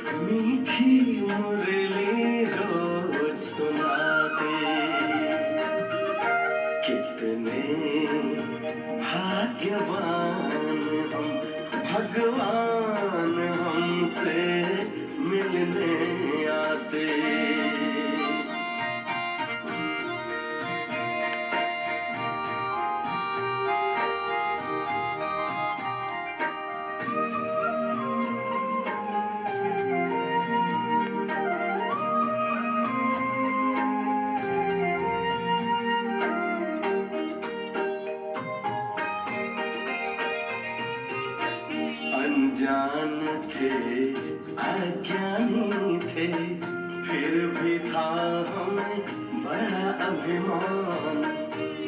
मीठी मुरली रोज सुनाते। कितने भाग्यवान हम, भगवान हमसे मिलने आते। अनजान थे, अज्ञानी थे, फिर भी था हमें बड़ा अभिमान।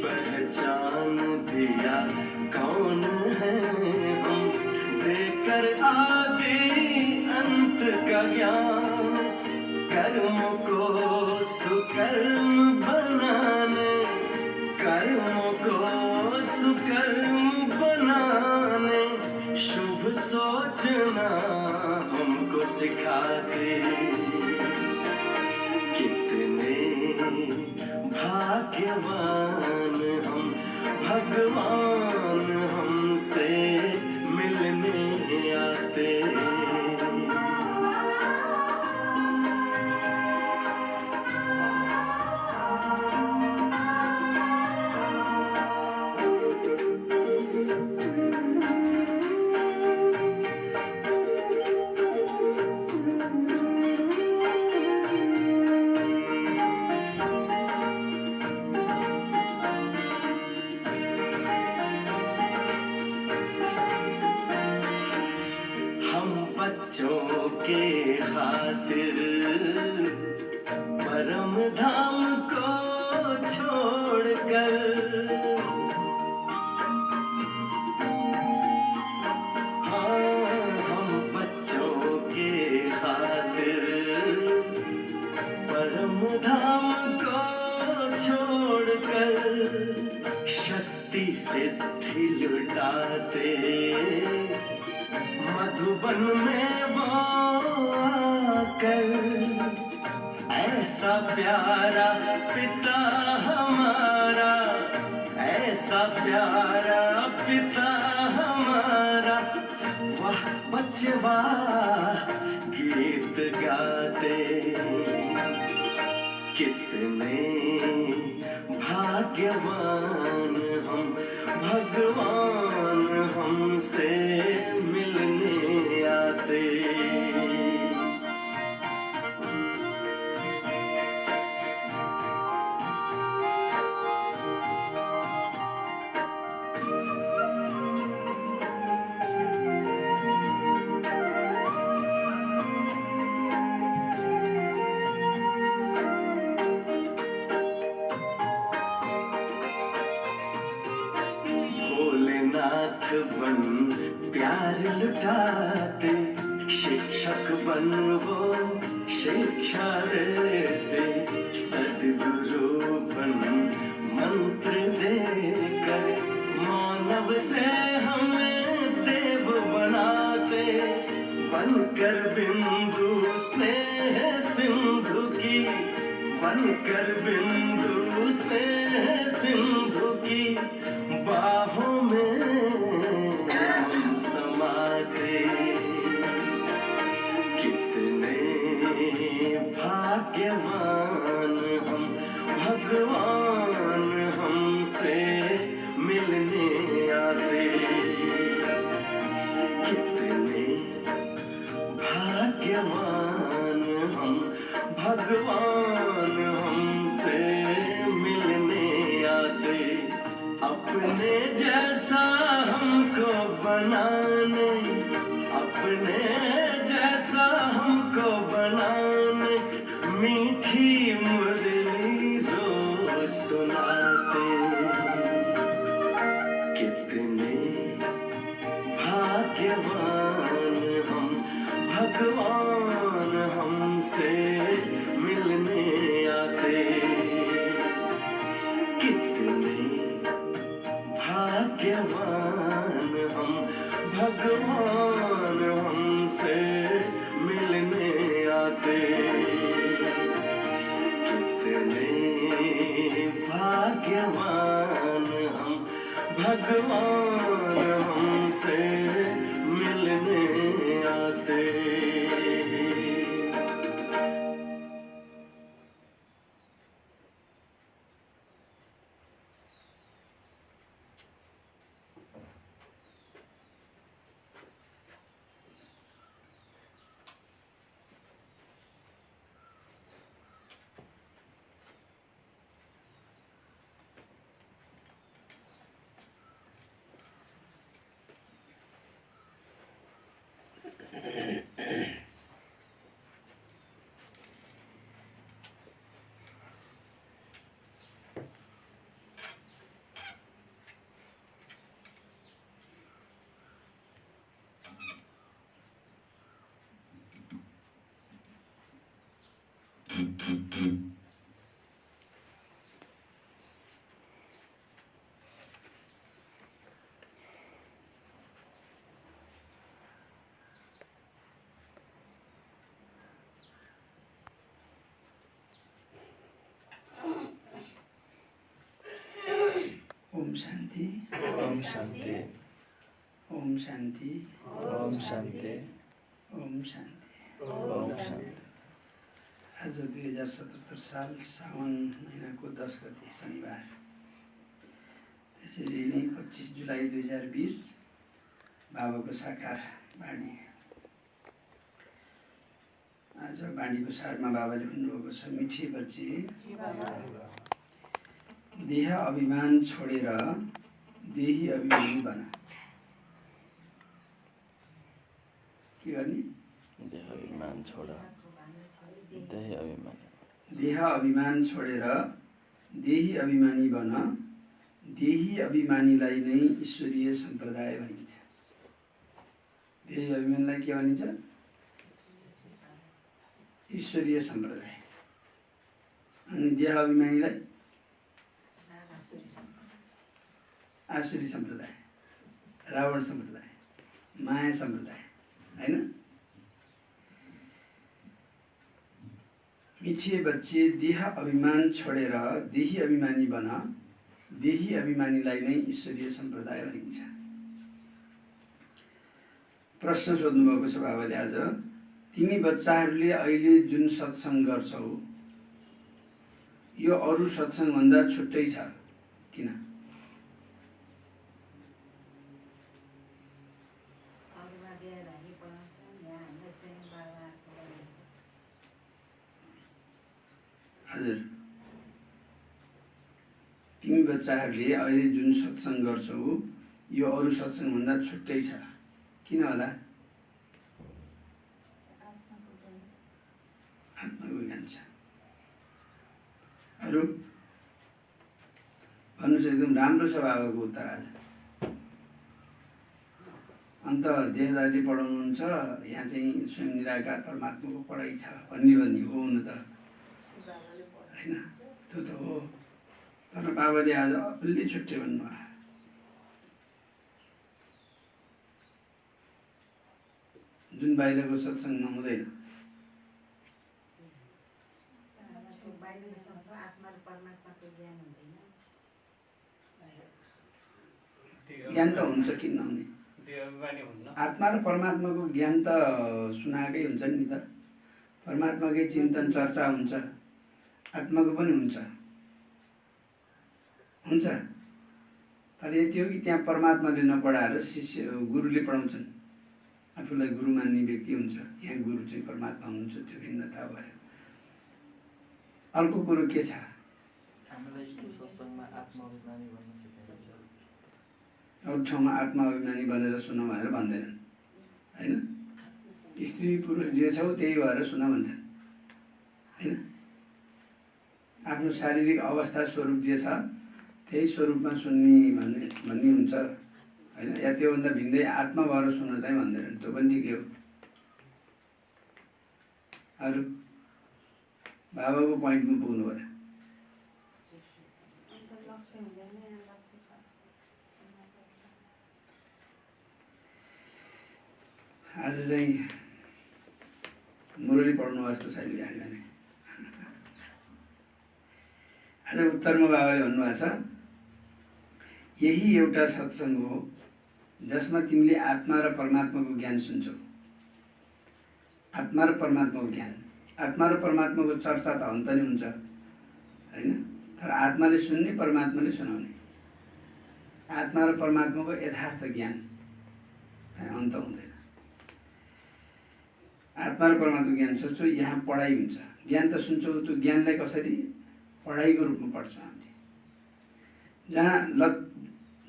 पहचान दिया कौन है हम, देकर आदि अंत का ज्ञान। कर्म को सुकर्म बनाने, कर्म को सुकर्म बनाने, शुभ सोचना हमको सिखाते। कितने भाग्यवान हम, भगवान हमसे मिलने आते। बच्चों के खातिर परम धाम को छोड़कर, हाँ हम बच्चों के खातिर परम धाम को छोड़कर, शक्ति सिद्धि लुटाते। मधुबन में वो आकर, ऐसा प्यारा पिता हमारा, ऐसा प्यारा पिता हमारा, वाह बच्चे वाह गीत गाते। कितने भाग्यवान हम, भगवान हमसे मिलने आते। भोलेनाथ बन प्यार लुटाते, शिक्षक बन वो शिक्षा देते। सद्गुरु बन मंत्र देकर, मानव से हमें देव बनाते। बनकर बिंदु स्नेह सिंधु की, बनकर बिंदु स्नेह सिंधु की, बाहों में समाते। कितने भाग्यवान हम, भगवान हमसे मिलने आते। कितने भाग्यवान हम, भगवान हमसे मिलने आते। अपने जैसा हमको बनाने, अपने जैसा हमको बनाने, मीठी मुरली रोज सुनाते। कितने भाग्यवान हम, भगवान हमसे मिलने आते। कितने भाग्यवान हम, भगवान हमसे मिलने ओम शान्ति ओम शान्ति ओम शान्ति ओम शान्ति ओम शान्ति। ओम शान्ति। आज 2077 साल साउन महिनाको 10 गते शनिबार, त्यसरी नै 25 जुलाई 2020 बाबाको साकार बाणी। आज बाणीको सारमा बाबाले भन्नुभएको छ, मिठी बच्ची देह अभिमान छोडेर देही अभिमानी बन। के गर्ने? देह अभिमान छोड देही अभिमान। देह अभिमान छोडेर देही अभिमानी बन। देही अभिमानीलाई नै ईश्वरीय सम्प्रदाय भनिन्छ। देही अभिमानीलाई के भनिन्छ? ईश्वरीय सम्प्रदाय। अनि देह अभिमानीलाई आसुरी सम्प्रदाय, रावण सम्प्रदाय, माया सम्प्रदाय, हैन? मिठे बच्चे देह अभिमान छोडेर देही अभिमानी बन। देही अभिमानीलाई नै ईश्वरीय सम्प्रदाय भनिन्छ। प्रश्न सोध्नुभएको छ बाबाले आज, तिमी बच्चाहरूले अहिले जुन सत्सङ्ग गर्छौ यो अरू सत्सङ्गभन्दा छुट्टै छ, किन? हजुर, तिमी बच्चाहरूले अहिले जुन सत्सङ्ग गर्छौ यो अरू सत्सङ्गभन्दा छुट्टै छ, किन होला? आत्माको ज्ञान छ। अरू भन्नुहोस्, एकदम राम्रो छ बाबाको उत्तर आज। अन्त देहदारले पढाउनुहुन्छ, यहाँ चाहिँ स्वयं निराकार परमात्माको पढाइ छ भन्ने हो हुनु त, होइन? त्यो त हो, तर बाबाले आज अलि छुट्टै भन्नुभयो। जुन बाहिरको सत्सङ्गमा हुँदैन। ज्ञान त हुन्छ, किन नहुने? आत्मा र परमात्माको ज्ञान त सुनाएकै हुन्छ नि त। परमात्माकै चिन्तन चर्चा हुन्छ, आत्माको पनि हुन्छ। तर यति हो कि त्यहाँ परमात्माले नपढाएर शिष्य गुरुले पढाउँछन्। आफूलाई गुरु मान्ने व्यक्ति हुन्छ, यहाँ गुरु चाहिँ परमात्मा हुनुहुन्छ, त्यो भिन्नता भयो। अर्को कुरो के छ? अरू ठाउँमा आत्मा अभिमानी बनेर सुन भनेर भन्दैनन्, होइन? स्त्री पुरुष जे छौ त्यही भएर सुन भन्छन्, होइन? आफ्नो शारीरिक अवस्था स्वरूप जे छ त्यही स्वरूपमा सुन्ने भन्ने हुन्छ, होइन? या त्योभन्दा भिन्दै आत्मा भएर सुन्न चाहिँ भन्दैनन्, त्यो पनि ठिकै हो। अरू बाबाको पोइन्टमा पुग्नु पर्यो। आज चाहिँ मुरली पढ्नु जस्तो छैन बिहान। आज उत्तरमा बाबाले भन्नुभएको छ, यही एउटा सत्सङ्ग हो जसमा तिमीले आत्मा र परमात्माको ज्ञान सुन्छौ। आत्मा र परमात्माको ज्ञान, आत्मा र परमात्माको चर्चा त अन्त नै हुन्छ, होइन? तर आत्माले सुन्ने, परमात्माले सुनाउने। आत्मा र परमात्माको यथार्थ ज्ञान अन्त हुँदैन। आत्मा र परमात्माको ज्ञान सोच्छौ, यहाँ पढाइ हुन्छ। ज्ञान त सुन्छौ, त्यो ज्ञानलाई कसरी पढाइको रूपमा पढ्छौँ हामीले।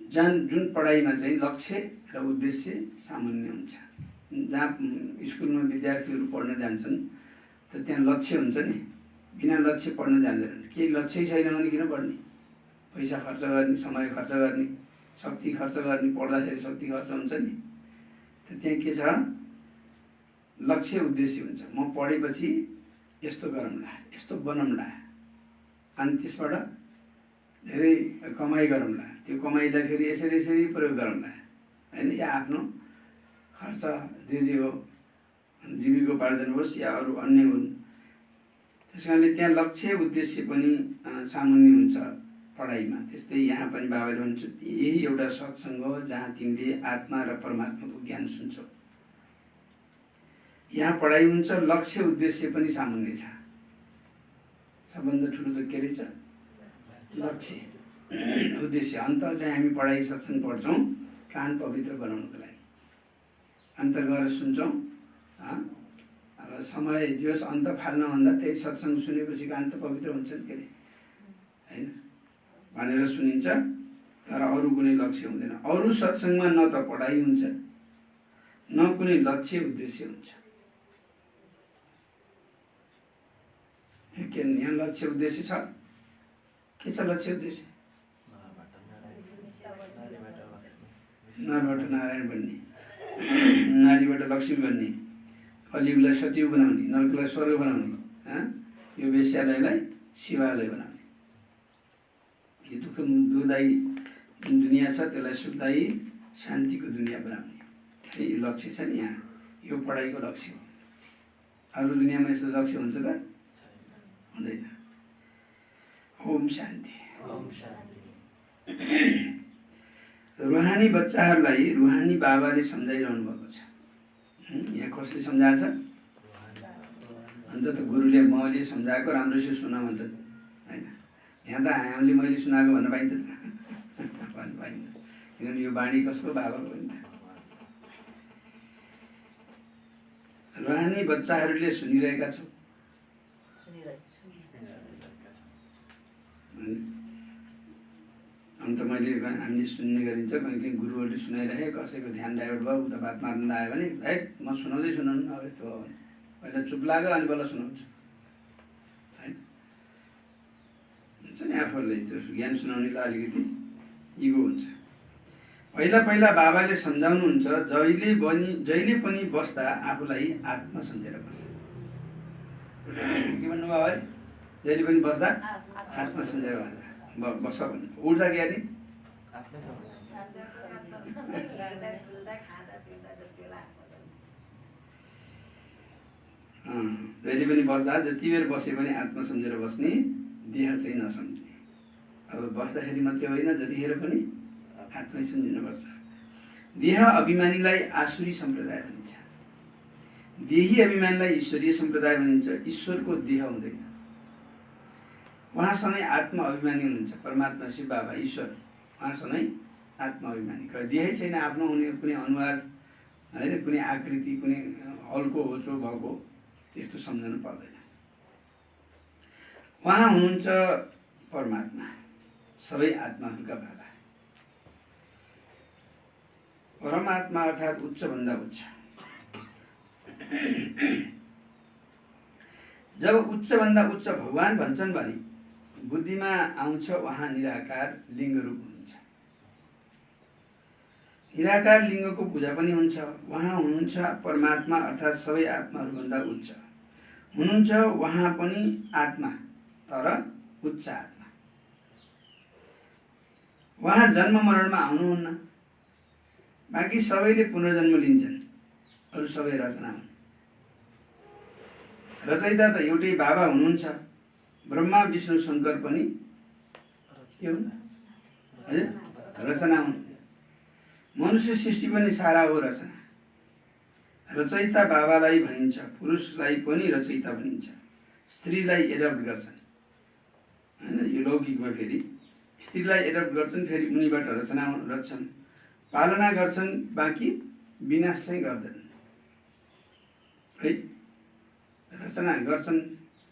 जहाँ जुन पढाइमा चाहिँ लक्ष्य र उद्देश्य सामान्य हुन्छ। जहाँ स्कुलमा विद्यार्थीहरू पढ्न जान्छन् त त्यहाँ लक्ष्य हुन्छ नि, बिना लक्ष्य पढ्न जाँदैनन्। केही लक्ष्य छैन भने किन पढ्ने? पैसा खर्च गर्ने, समय खर्च गर्ने, शक्ति खर्च गर्ने, पढ्दाखेरि शक्ति खर्च हुन्छ नि। त त्यहाँ के छ? लक्ष्य उद्देश्य हुन्छ। म पढेपछि यस्तो गरौँला, यस्तो बनाउँला, अनि त्यसबाट धेरै कमाइ गरौँला, त्यो कमाइलाई फेरि यसरी यसरी प्रयोग गरौँला होइन, या आफ्नो खर्च जे हो जीविकोपार्जन होस् या अरू अन्य हुन्। त्यस कारणले त्यहाँ लक्ष्य उद्देश्य पनि सामुन्य हुन्छ पढाइमा। त्यस्तै यहाँ पनि बाबाले भन्छ यही एउटा सत्सङ्ग हो जहाँ तिमीले आत्मा र परमात्माको ज्ञान सुन्छौ। यहाँ पढाइ हुन्छ, लक्ष्य उद्देश्य पनि सामुन्य छ। सबभन्दा ठुलो त के रहेछ? लक्ष्य उद्देश्य। अन्त चाहिँ हामी पढाइ सत्सङ्ग पढ्छौँ कान पवित्र बनाउनको लागि, अन्त गएर सुन्छौँ। अब समय जोस् अन्त फाल्नभन्दा त्यही सत्सङ्ग सुनेपछि कान त पवित्र हुन्छ नि, के अरे होइन भनेर सुनिन्छ। तर अरू कुनै लक्ष्य हुँदैन। अरू सत्सङ्गमा न त पढाइ हुन्छ न कुनै लक्ष्य उद्देश्य हुन्छ। यहाँ लक्ष्य उद्देश्य छ। के छ लक्ष्य उद्देश्य? नरबाट नारायण बन्ने, नारीबाट लक्ष्मी बन्ने, कलियुगलाई सतयुग बनाउने, नरकलाई स्वर्ग बनाउने, यो वेश्यालयलाई शिवालय बनाउने। यो दुःखदायी जुन दुनियाँ छ त्यसलाई सुखदायी शान्तिको दुनियाँ बनाउने, यो लक्ष्य छ नि। यहाँ यो पढाइको लक्ष्य हो। अरू दुनियाँमा यस्तो लक्ष्य हुन्छ त? हुँदैन। ओम शान्ति। रुहानी बच्चाहरूलाई रुहानी बाबाले सम्झाइरहनु भएको छ। यहाँ कसले सम्झाएको छ? अन्त त गुरुले मैले सम्झाएको राम्रोसित सुन भन्छ होइन। यहाँ त हामीले मैले सुनाएको भन्न पाइन्छ त? भन्न पाइन्छ। किनभने यो बाणी कसको? बाबाको हो नि त। रुहानी बच्चाहरूले सुनिरहेका छौँ। अन्त मैले हामीले सुन्ने गरिन्छ, कहिले गुरुहरूले सुनाइरहे, कसैको ध्यान डाइभर्ट भयो, उता बात मार्न आयो भने है म सुनाउँदै सुनाउनु अब यस्तो भयो भने पहिला चुप लाग्यो अनि बल्ल सुनाउँछु है। हुन्छ नि आफूलाई त्यो ज्ञान सुनाउनेलाई अलिकति इगो हुन्छ। पहिला पहिला बाबाले सम्झाउनुहुन्छ जहिले पनि बस्दा आफूलाई आत्मा सम्झेर बस्छ। के भन्नुभयो अरे? जहिले पनि बस्दा आत्मा सम्झेर बस्छ भन्नु। उठ्दा के अरे? जहिले पनि बस्दा जति बेर बसे पनि आत्मा सम्झेर बस्ने, देह चाहिँ नसम्झ्ने। अब बस्दाखेरि मात्रै होइन, जतिखेर पनि आत्मै सम्झिनुपर्छ। देह अभिमानीलाई आसुरी सम्प्रदाय भनिन्छ, देही अभिमानीलाई ईश्वरीय सम्प्रदाय भनिन्छ। ईश्वरको देह हुँदैन, उहाँसँगै आत्मा अभिमानी हुनुहुन्छ। परमात्मा शिव बाबा ईश्वर उहाँसँगै आत्मा अभिमानी। देहै छैन आफ्नो, हुने कुनै अनुहार होइन, कुनै आकृति, कुनै हल्को होचो भएको त्यस्तो सम्झनु पर्दैन। उहाँ हुनुहुन्छ परमात्मा, सबै आत्माहरूका बाबा। परमात्मा अर्थात् उच्चभन्दा उच्च। जब उच्चभन्दा उच्च भगवान भन्छन् भने बुद्धिमा आउँछ उहाँ निराकार लिङ्ग रूप हुनुहुन्छ। निराकार लिङ्गको पूजा पनि हुन्छ। उहाँ हुनुहुन्छ परमात्मा अर्थात् सबै आत्माहरूभन्दा उच्च हुनुहुन्छ। उहाँ पनि आत्मा, तर उच्च आत्मा। उहाँ जन्म मरणमा आउनुहुन्न। बाँकी सबैले पुनर्जन्म लिन्छन्, अरू सबै रचना हुन्। रचयिता त एउटै बाबा हुनुहुन्छ। ब्रह्मा विष्णु शङ्कर पनि के हुन्? रचना हुन्। मनुष्य सृष्टि पनि सारा हो रचना। रचयिता बाबालाई भनिन्छ, पुरुषलाई पनि रचयिता भनिन्छ। स्त्रीलाई एडप्ट गर्छन् होइन, यो लौकिकमा फेरि स्त्रीलाई एडप्ट गर्छन्, फेरि उनीबाट रचना रच्छन्, पालना गर्छन्, बाँकी विनाश चाहिँ गर्दैनन् है। रचना गर्छन्,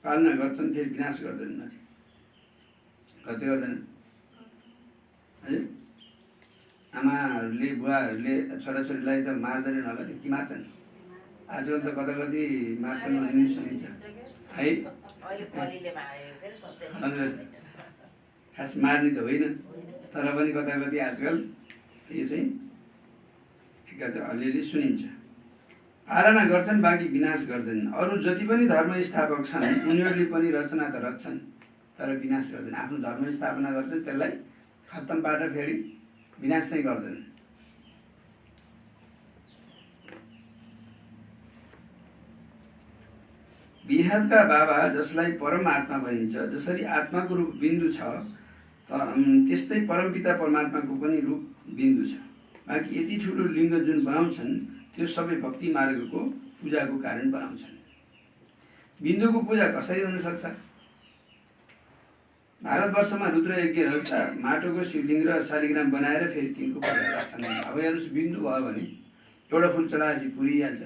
पालना गर्छन्, फेरि विनाश गर्दैनन्। गर्छ गर्दैनन् हजुर? आमाहरूले बुवाहरूले छोराछोरीलाई त मार्दैनन् होला नि, कि मार्छन्? आजकल त कता कति मार्छन् भन्ने सुनिन्छ है। हजुर, खास मार्ने त होइन, तर पनि कता कति आजकल यो चाहिँ अलिअलि सुनिन्छ। पालना गर्छन्, बाँकी विनाश गर्दैनन्। अरू जति पनि धर्म स्थापक छन् उनीहरूले पनि रचना त रच्छन् तर विनाश गर्दैन। आफ्नो धर्म स्थापना गर्छन्, त्यसलाई खत्तम पारेर फेरि विनाश चाहिँ गर्दैनन्। विहादका बाबा जसलाई परमात्मा भनिन्छ, जसरी आत्माको रूप बिन्दु छ त्यस्तै परमपिता परमात्माको पनि रूप बिन्दु छ। बाँकी यति ठुलो लिङ्ग जुन बनाउँछन् त्यो सबै भक्ति मार्गको पूजाको कारण बनाउँछन्। बिन्दुको पूजा कसरी हुन सक्छ? भारतवर्षमा रुद्रयज्ञ जस्ता माटोको शिवलिङ्ग र शालिग्राम बनाएर फेरि तिनको पूजा गर्छन्। अब हेर्नुहोस्, बिन्दु भयो भने एउटा फुल चढाएपछि पुरिहाल्छ।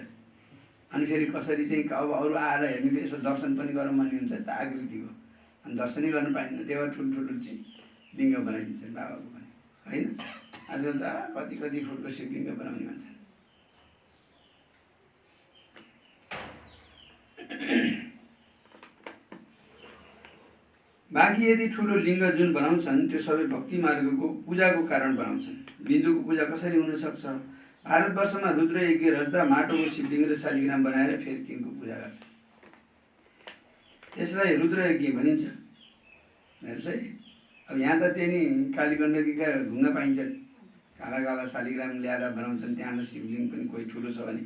अनि फेरि कसरी चाहिँ अब अरू आएर हेर्ने यसो दर्शन पनि गरौँ भन्ने हुन्छ त आकृतिको, अनि दर्शनै गर्न पाइन्न। त्यही भएर ठुल्ठुलो चाहिँ लिङ्ग बनाइदिन्छन् बाबाको पनि, होइन? आजकल त कति कति फुटको शिवलिङ्ग बनाउने भन्छन्। बाँकी यदि ठुलो लिङ्ग जुन बनाउँछन् त्यो सबै भक्ति मार्गको पूजाको कारण बनाउँछन्। बिन्दुको पूजा कसरी हुन सक्छ? भारतवर्षमा रुद्रयज्ञ रच्दा माटोको शिवलिङ्ग र शालिग्राम बनाएर फेरि तिनको पूजा गर्छ। त्यसलाई रुद्रयज्ञ भनिन्छ। हेर्नुहोस् है, अब यहाँ त त्यही नि कालीगण्डकीका ढुङ्गा पाइन्छन्, काला काला शालिग्राम ल्याएर बनाउँछन्। त्यहाँ शिवलिङ्ग पनि कोही ठुलो छ भने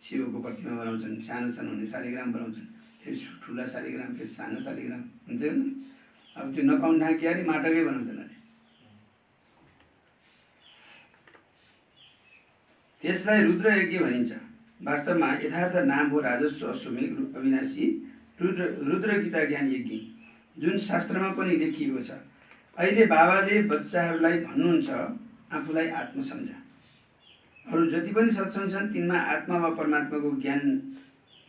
शिवको प्रतिमा बनाउँछन्, सानो सानो हुने शालिग्राम बनाउँछन्, फेरि ठुला शालिग्राम, फेरि सानो शालिग्राम हुन्छ नि। अब त्यो नपाउने ठाउँ के अरे माटोकै बनाउँछन् अरे। त्यसलाई रुद्रयज्ञ भनिन्छ। वास्तवमा यथार्थ नाम हो राजस्व अश्वमेघ अविनाशी रुद्र गीता ज्ञान यज्ञ, जुन शास्त्रमा पनि लेखिएको छ। अहिले बाबाले बच्चाहरूलाई भन्नुहुन्छ आफूलाई आत्मा सम्झ। अरू जति पनि सत्सङ्ग छन् तिनमा आत्मा वा परमात्माको ज्ञान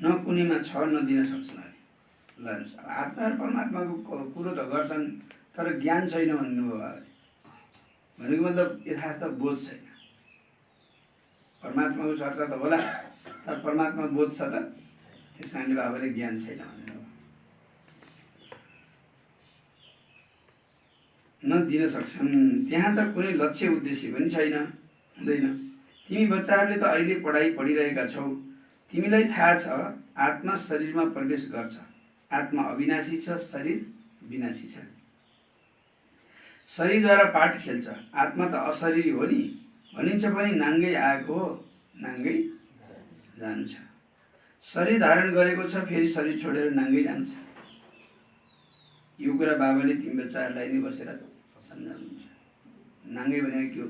न कुनैमा छ न दिन सक्छन् अरे। ल हेर्नुहोस्, आत्मा र परमात्माको कुरो त गर्छन् तर ज्ञान छैन भन्नुभयो बाबाले। भनेको मतलब यथार्थ बोध छैन। परमात्माको चर्चा त होला तर परमात्मा बोध छ त, त्यस कारणले बाबाले ज्ञान छैन भनेर न दिन सक्छन्। त्यहाँ त कुनै लक्ष्य उद्देश्य पनि छैन, हुँदैन। तिमी बच्चाहरूले त अहिले पढाइ पढिरहेका छौ। तिमीलाई थाहा छ आत्मा शरीरमा प्रवेश गर्छ। आत्मा अविनाशी छ, शरीर विनाशी छ। शरीरद्वारा पाठ खेल्छ। आत्मा त अशरीरी हो नि, भनिन्छ पनि नाङ्गै आएको हो नाङ्गै जानु छ। शरीर धारण गरेको छ, फेरि शरीर छोडेर नाङ्गै जान्छ। यो कुरा बाबाले तिमी बच्चाहरूलाई नै बसेर सम्झाउनुहुन्छ। नाङ्गै भनेको के हो?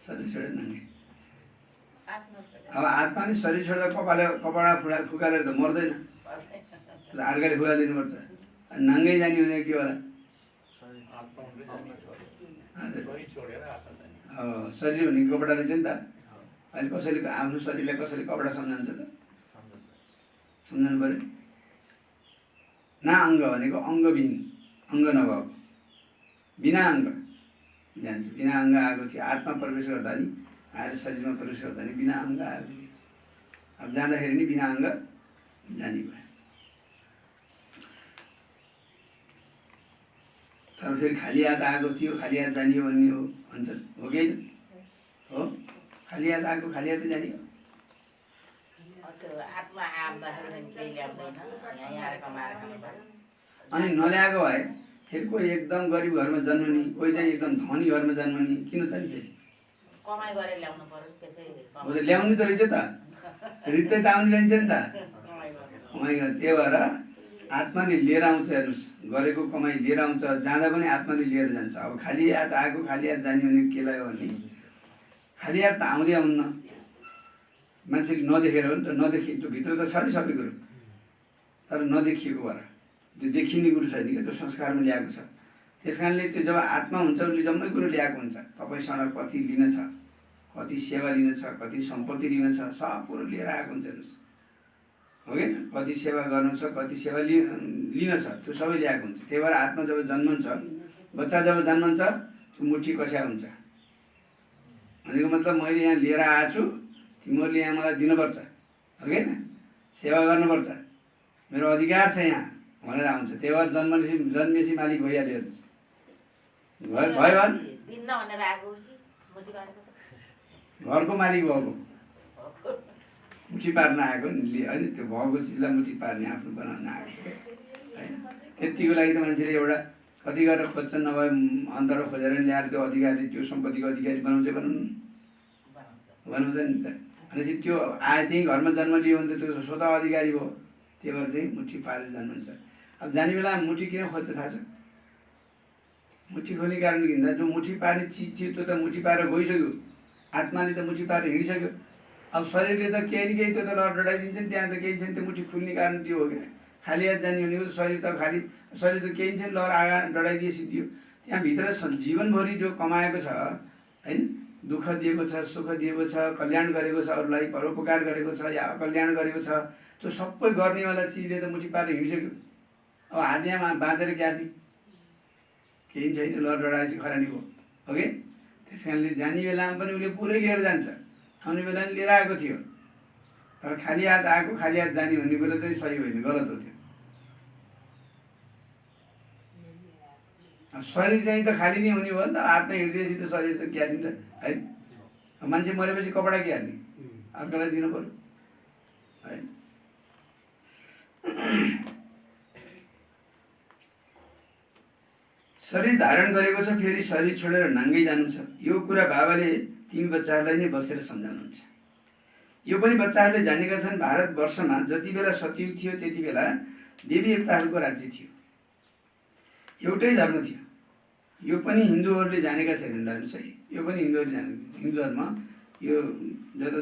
शरीर छोडेर नाङ्गै। अब आत्माले शरीर छोड्दा कपडा फुकालेर त मर्दैन, अर्काले फुकाइदिनुपर्छ। नाङ्गै जाने भने के होला? शरीर भनेको कपडा रहेछ नि त। अहिले कसैले आफ्नो शरीरलाई कसैले कपडा सम्झान्छ त? सम्झाउनु पऱ्यो। ना अङ्ग भनेको अङ्गविहीन, अङ्ग नभएको, बिना अङ्ग जान्छ। बिना अङ्ग आएको थियो, आत्मा प्रवेश गर्दा नि आएर शरीरमा प्रवेश गर्दा नि बिना अङ्ग आएको थियो। अब जाँदाखेरि नि बिना अङ्ग जाने भयो। तर फेरि खाली हात आएको थियो, खाली हात जानियो भन्ने हो भन्छन्, हो कि होइन? हो, खाली हात आएको खाली हात जानियो। अनि नल्याएको भए फेरि कोही एकदम गरिब घरमा जन्मने, कोही चाहिँ एकदम धनी घरमा जन्मने, किन त नि फेरि कमाइ गरेर ल्याउनु पर्यो। त्यसै ल्याउनु त रहेछ त, रित्तै त आउनु ल्याइन्छ नि त कमाइ गरेर। त्यही भएर आत्माले लिएर आउँछ। हेर्नुहोस्, गरेको कमाइ लिएर आउँछ, जाँदा पनि आत्माले लिएर जान्छ। अब खाली हात आएको खाली हात जाने भने के लाग्यो भने खाली हात त आउँदै आउन्न, मान्छेले नदेखेर हो नि त। नदेखि त्यो भित्र त छ नि सबै कुरो, तर नदेखिएको भएर त्यो देखिने कुरो छैन क्या, त्यो संस्कारमा ल्याएको छ। त्यस कारणले त्यो जब आत्मा हुन्छ उसले जम्मै कुरो ल्याएको हुन्छ। तपाईँसँग कति लिन छ, कति सेवा लिन छ, कति सम्पत्ति लिन छ, सब कुरो लिएर आएको हुन्छ। हेर्नुहोस्, हो कि कति सेवा गर्नु छ, कति सेवा लिन छ, त्यो सबै ल्याएको हुन्छ। त्यही भएर आत्मा जब जन्मन्छ, बच्चा जब जन्मन्छ त्यो मुठी कस्या हुन्छ भनेको मतलब मैले यहाँ लिएर आएको छु, तिमीहरूले यहाँ मलाई दिनुपर्छ, हो कि होइन? सेवा गर्नुपर्छ, मेरो अधिकार छ यहाँ भनेर आउँछ। त्यही भएर जन्मेसी मालिक भइहाल्यो भयो भने दिन्न भनेर आएको कि मुठी पारेको घरको मालिक भएको मुठी पार्न आएको नि होइन, त्यो भएको चिजलाई मुठी पार्ने आफ्नो बनाउन आएको होइन। त्यतिको लागि त मान्छेले एउटा कति गरेर खोज्छन्, नभए अन्तर्गत खोजेर ल्याएर त्यो अधिकारी त्यो सम्पत्तिको अधिकारी बनाउँछ बनाउँछ नि त। भनेपछि त्यो आए त्यही घरमा जन्म लियो भने त त्यो स्वतः अधिकारी भयो। त्यही भएर चाहिँ मुठी पारेर जन्मन्छ। अब जाने बेला मुठी किन खोज्छ थाहा छ? मुठी खोल्ने कारण किन जो मुठी पार्ने चिज थियो त्यो त मुठी पारेर गइसक्यो, आत्माले त मुठी पारेर हिँडिसक्यो। अब शरीरले त केही न केही त्यो त डढाइदिन्छ नि, त्यहाँ त केही छैन। त्यो मुठी खुल्ने कारण त्यो हो क्या, खाली हात जाने भनेको शरीर त खाली शरीर त केही छैन, लहर आगा डढाइदिए सिद्धियो। त्यहाँभित्र जीवनभरि जो कमाएको छ होइन, दुःख दिएको छ, सुख दिएको छ, कल्याण गरेको छ, अरूलाई परोपकार गरेको छ या अकल्याण गरेको छ, त्यो सबै गर्नेवाला चिजले त मुठी पारेर हिँडिसक्यो। अब हात यहाँ बाँधेर क्यार्ने केही छैन, लहर डढाएपछि खरानी भयो हो कि। त्यस कारणले जाने बेलामा पनि उसले पुरै लिएर जान्छ, आउने बेला पनि लिएर आएको थियो। तर खाली हात आएको खाली हात जाने भन्ने कुरा चाहिँ सही होइन, गलत हो त्यो। शरीर चाहिँ त खाली नै हुने भयो नि त, आत्मा हृदयसित शरीर त क्यार्ने त है। मान्छे मरेपछि कपडा क्यार्ने अर्कालाई दिनु पर्यो है। शरीर धारण गरेको छ, फेरि शरीर छोडेर नाङ्गै जानु छ। यो कुरा बाबाले तिमी बच्चाहरूलाई नै बसेर सम्झाउनुहुन्छ। यो पनि बच्चाहरूले जानेका छन्। भारतवर्षमा जति बेला सतयुग थियो त्यति बेला देवी देवताहरूको राज्य थियो, एउटै धर्म थियो। यो पनि हिन्दूहरूले जानेका छैनन् दाजु, सही। यो पनि हिन्दूहरूले जानेका, हिन्दू धर्म यो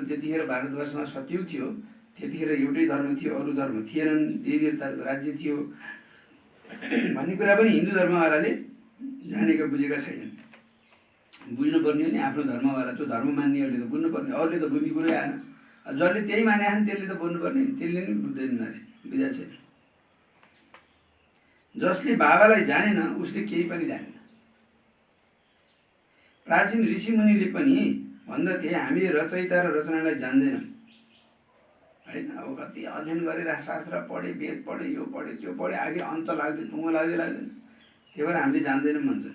जतिखेर भारतवर्षमा सतयुग थियो त्यतिखेर एउटै धर्म थियो, अरू धर्म थिएनन्, देवी देवताहरूको राज्य थियो भन्ने कुरा पनि हिन्दू धर्मवालाले जानेका बुझेका छैनन्। बुझ्नुपर्ने हो नि आफ्नो धर्मवाला, त्यो धर्म मान्नेहरूले त बुझ्नुपर्ने, अरूले त बुझ्ने कुरै आएन। जसले त्यही माने आएन त्यसले त बोल्नुपर्ने, त्यसले नै बुझ्दैन अरे, बुझाएको छैन। जसले बाबालाई जानेन उसले केही पनि जानेन। प्राचीन ऋषिमुनिले पनि भन्दथे हामीले रचयिता र रचनालाई जान्दैनौँ होइन। अब कति अध्ययन गरेर शास्त्र पढे, वेद पढे, यो पढे, त्यो पढे, आखिर अन्त लाग्दैन, टुङ्गो लाग्दैन। त्यही भएर हामीले जान्दैनौँ भन्छ।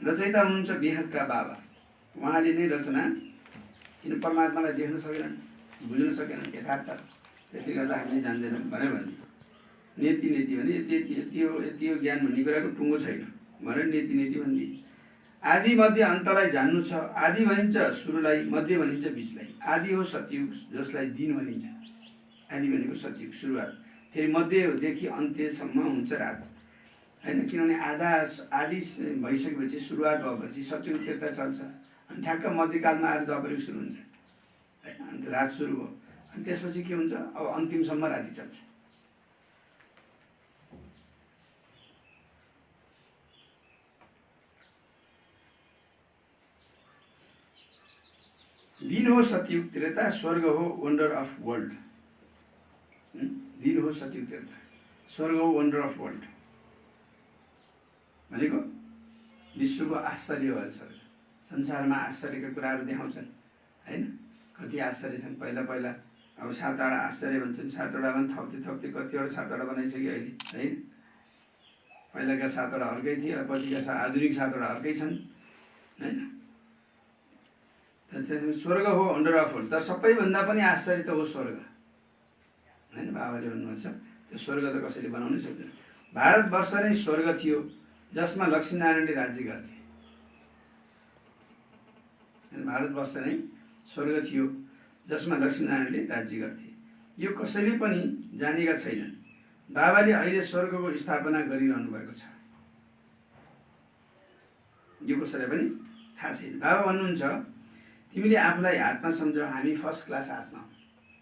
रचयिता हुनुहुन्छ बेहदका बाबा, उहाँले नै रचना, किन परमात्मालाई देख्न सकेनन्, बुझ्न सकेनन् यथार्थ, त्यसले गर्दा हामीले जान्दैनौँ भनेर भन्छ। नेति भने यति हो ज्ञान भन्ने कुराको टुङ्गो छैन भनेर नेति भनिदिए। आदि मध्य अन्तलाई जान्नु छ। आदि भनिन्छ सुरुलाई, मध्य भनिन्छ बिचलाई। आदि हो सतयुग जसलाई दिन भनिन्छ। आदि भनेको सतयुग सुरुवात, फेरि मध्यदेखि अन्त्यसम्म हुन्छ रात होइन। किनभने आदि भइसकेपछि सुरुवात भएपछि सतयुग त्यता चल्छ, अनि ठ्याक्क मध्यकालमा आएर द्वापरयुग सुरु हुन्छ होइन। अन्त रात सुरु भयो, अनि त्यसपछि के हुन्छ, अब अन्तिमसम्म राति चल्छ। दिन हो सतयुग त्रेता, स्वर्ग हो वन्डर अफ वर्ल्ड। दिन हो सतयुग त्रेता, स्वर्ग हो वन्डर अफ वर्ल्ड भनेको विश्वको आश्चर्य हो। स्वर्ग संसारमा आश्चर्यका कुराहरू देखाउँछन् होइन। कति आश्चर्य छन्। पहिला अब 7वटा आश्चर्य भन्छन्, 7वटा पनि थप्दै कतिवटा 7वटा बनाइसक्यो अहिले है। पहिलाका 7वटा अर्कै थिए, पछिका आधुनिक 7वटा अर्कै छन् होइन। स्वर्ग हो अन्डर अफ वर्ल्ड, तर सबैभन्दा पनि आश्चर्य त हो स्वर्ग होइन। बाबाले भन्नुहुन्छ त्यो स्वर्ग त कसैले बनाउनै सक्दैन। भारतवर्ष नै स्वर्ग थियो जसमा लक्ष्मीनारायणले राज्य गर्थे। भारतवर्ष नै स्वर्ग थियो जसमा लक्ष्मीनारायणले राज्य गर्थे। यो कसैले पनि जानेका छैनन्। बाबाले अहिले स्वर्गको स्थापना गरिरहनु भएको छ, यो कसैलाई पनि थाहा छैन। बाबा भन्नुहुन्छ तिमीले आफूलाई आत्मा सम्झ, हामी फर्स्ट क्लास आत्मा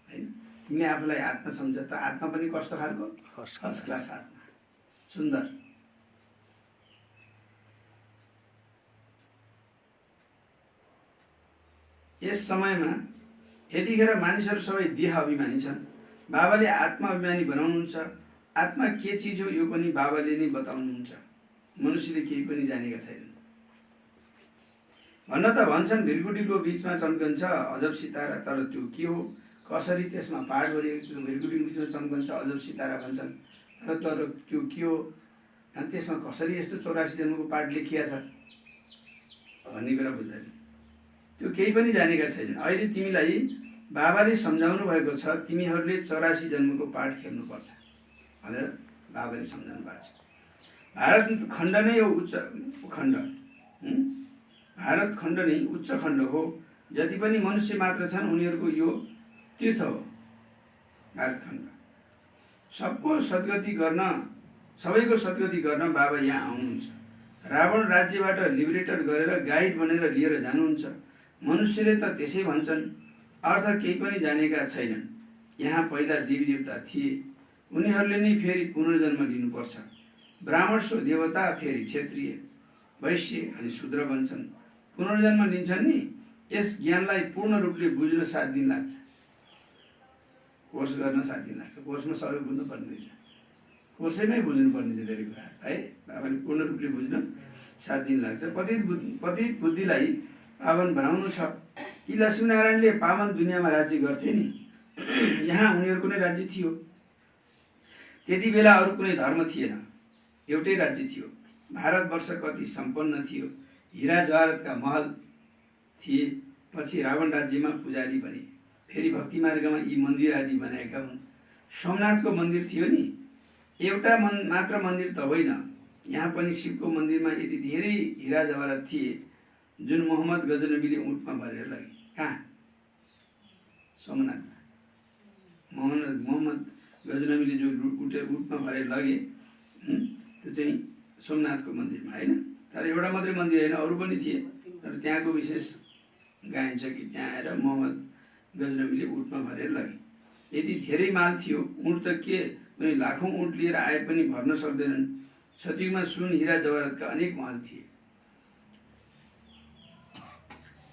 होइन। तिमीले आफूलाई आत्मा सम्झ, त आत्मा पनि कस्तो खालको, फर्स्ट क्लास आत्मा, सुन्दर। यस समयमा यतिखेर मानिसहरू सबै देह अभिमानी छन्। बाबाले आत्मा अभिमानी बनाउनुहुन्छ। आत्मा के चिज हो यो पनि बाबाले नै बताउनुहुन्छ। मनुष्यले केही पनि जानेका छैनन्। भन्न त भन्छन् भिरगुटीको बिचमा चम्कन्छ अजब सितारा, तर त्यो के हो, कसरी त्यसमा पाठ गरिएको छ, भिरगुटीको बिचमा चम्कन्छ अजब सितारा भन्छन्, तर त्यो के हो अनि त्यसमा कसरी यस्तो 84 जन्मको पाठ लेखिया छ भन्ने कुरा बुझ्दैन। त्यो केही पनि जानेका छैनन्। अहिले तिमीलाई बाबाले सम्झाउनु भएको छ, तिमीहरूले 84 जन्मको पाठ खेल्नुपर्छ भनेर बाबाले सम्झाउनु भएको छ। भारत खण्ड नै हो उच्च खण्ड, भारत खण्ड नै उच्च खण्ड हो। जति पनि मनुष्य मात्र छन् उनीहरूको यो तीर्थ हो भारत खण्ड। सबैको सद्गति गर्न बाबा यहाँ आउनुहुन्छ। रावण राज्यबाट लिबरेटर गरेर गाइड बनेर लिएर जानुहुन्छ। मनुष्यले त त्यसै भन्छन्, अर्थ केही पनि जानेका छैनन्। यहाँ पहिला देवी देवता थिए, उनीहरूले नै फेरि पुनर्जन्म लिनुपर्छ। ब्राह्मण सो देवता, फेरि क्षत्रिय, वैश्य अनि शूद्र बन्छन्। पुनर्जन्म लिन्छन् नि। यस ज्ञानलाई पूर्ण रूपले बुझ्न 7 दिन लाग्छ। कोर्स गर्न 7 दिन लाग्छ। कोर्समा सबै बुझ्नुपर्ने रहेछ, कोर्सैमै बुझ्नुपर्ने छ धेरै कुरा है। बाबाले पूर्ण रूपले बुझ्न 7 दिन लाग्छ। पति बुद्धिलाई पावन बनाउनु छ। यी लक्ष्मीनारायणले पावन दुनियाँमा राज्य गर्थे नि। यहाँ उनीहरूको नै राज्य थियो। त्यति बेला अरू कुनै धर्म थिएन, एउटै राज्य थियो। भारतवर्ष कति सम्पन्न थियो। हिरा जवाहरतका महल थिए। पछि रावण राज्यमा पुजारी बने। फेरि भक्ति मार्गमा यी मन्दिर आदि बनाएका हुन्। सोमनाथको मन्दिर थियो नि, एउटा मात्र मन्दिर त होइन। यहाँ पनि शिवको मन्दिरमा यति धेरै हिरा जवाहरत थिए जुन मोहम्मद गजनबीले ऊँटमा भरेर लगे। कहाँ? सोमनाथमा। मोहम्मद गजनबीले जो ऊँटमा भरेर लगे त्यो चाहिँ सोमनाथको मन्दिरमा होइन। तर एउटा मात्रै मन्दिर होइन, अरू पनि थिए। तर त्यहाँको विशेष गाइन्छ कि त्यहाँ आएर मोहम्मद गजनबीले ऊँटमा भरेर लगे। यति धेरै माल थियो, ऊँट त के कुनै लाखौँ ऊँट लिएर आए पनि भर्न सक्दैनन्। सतयुगमा सुन हिरा जवाहरतका अनेक महल थिए।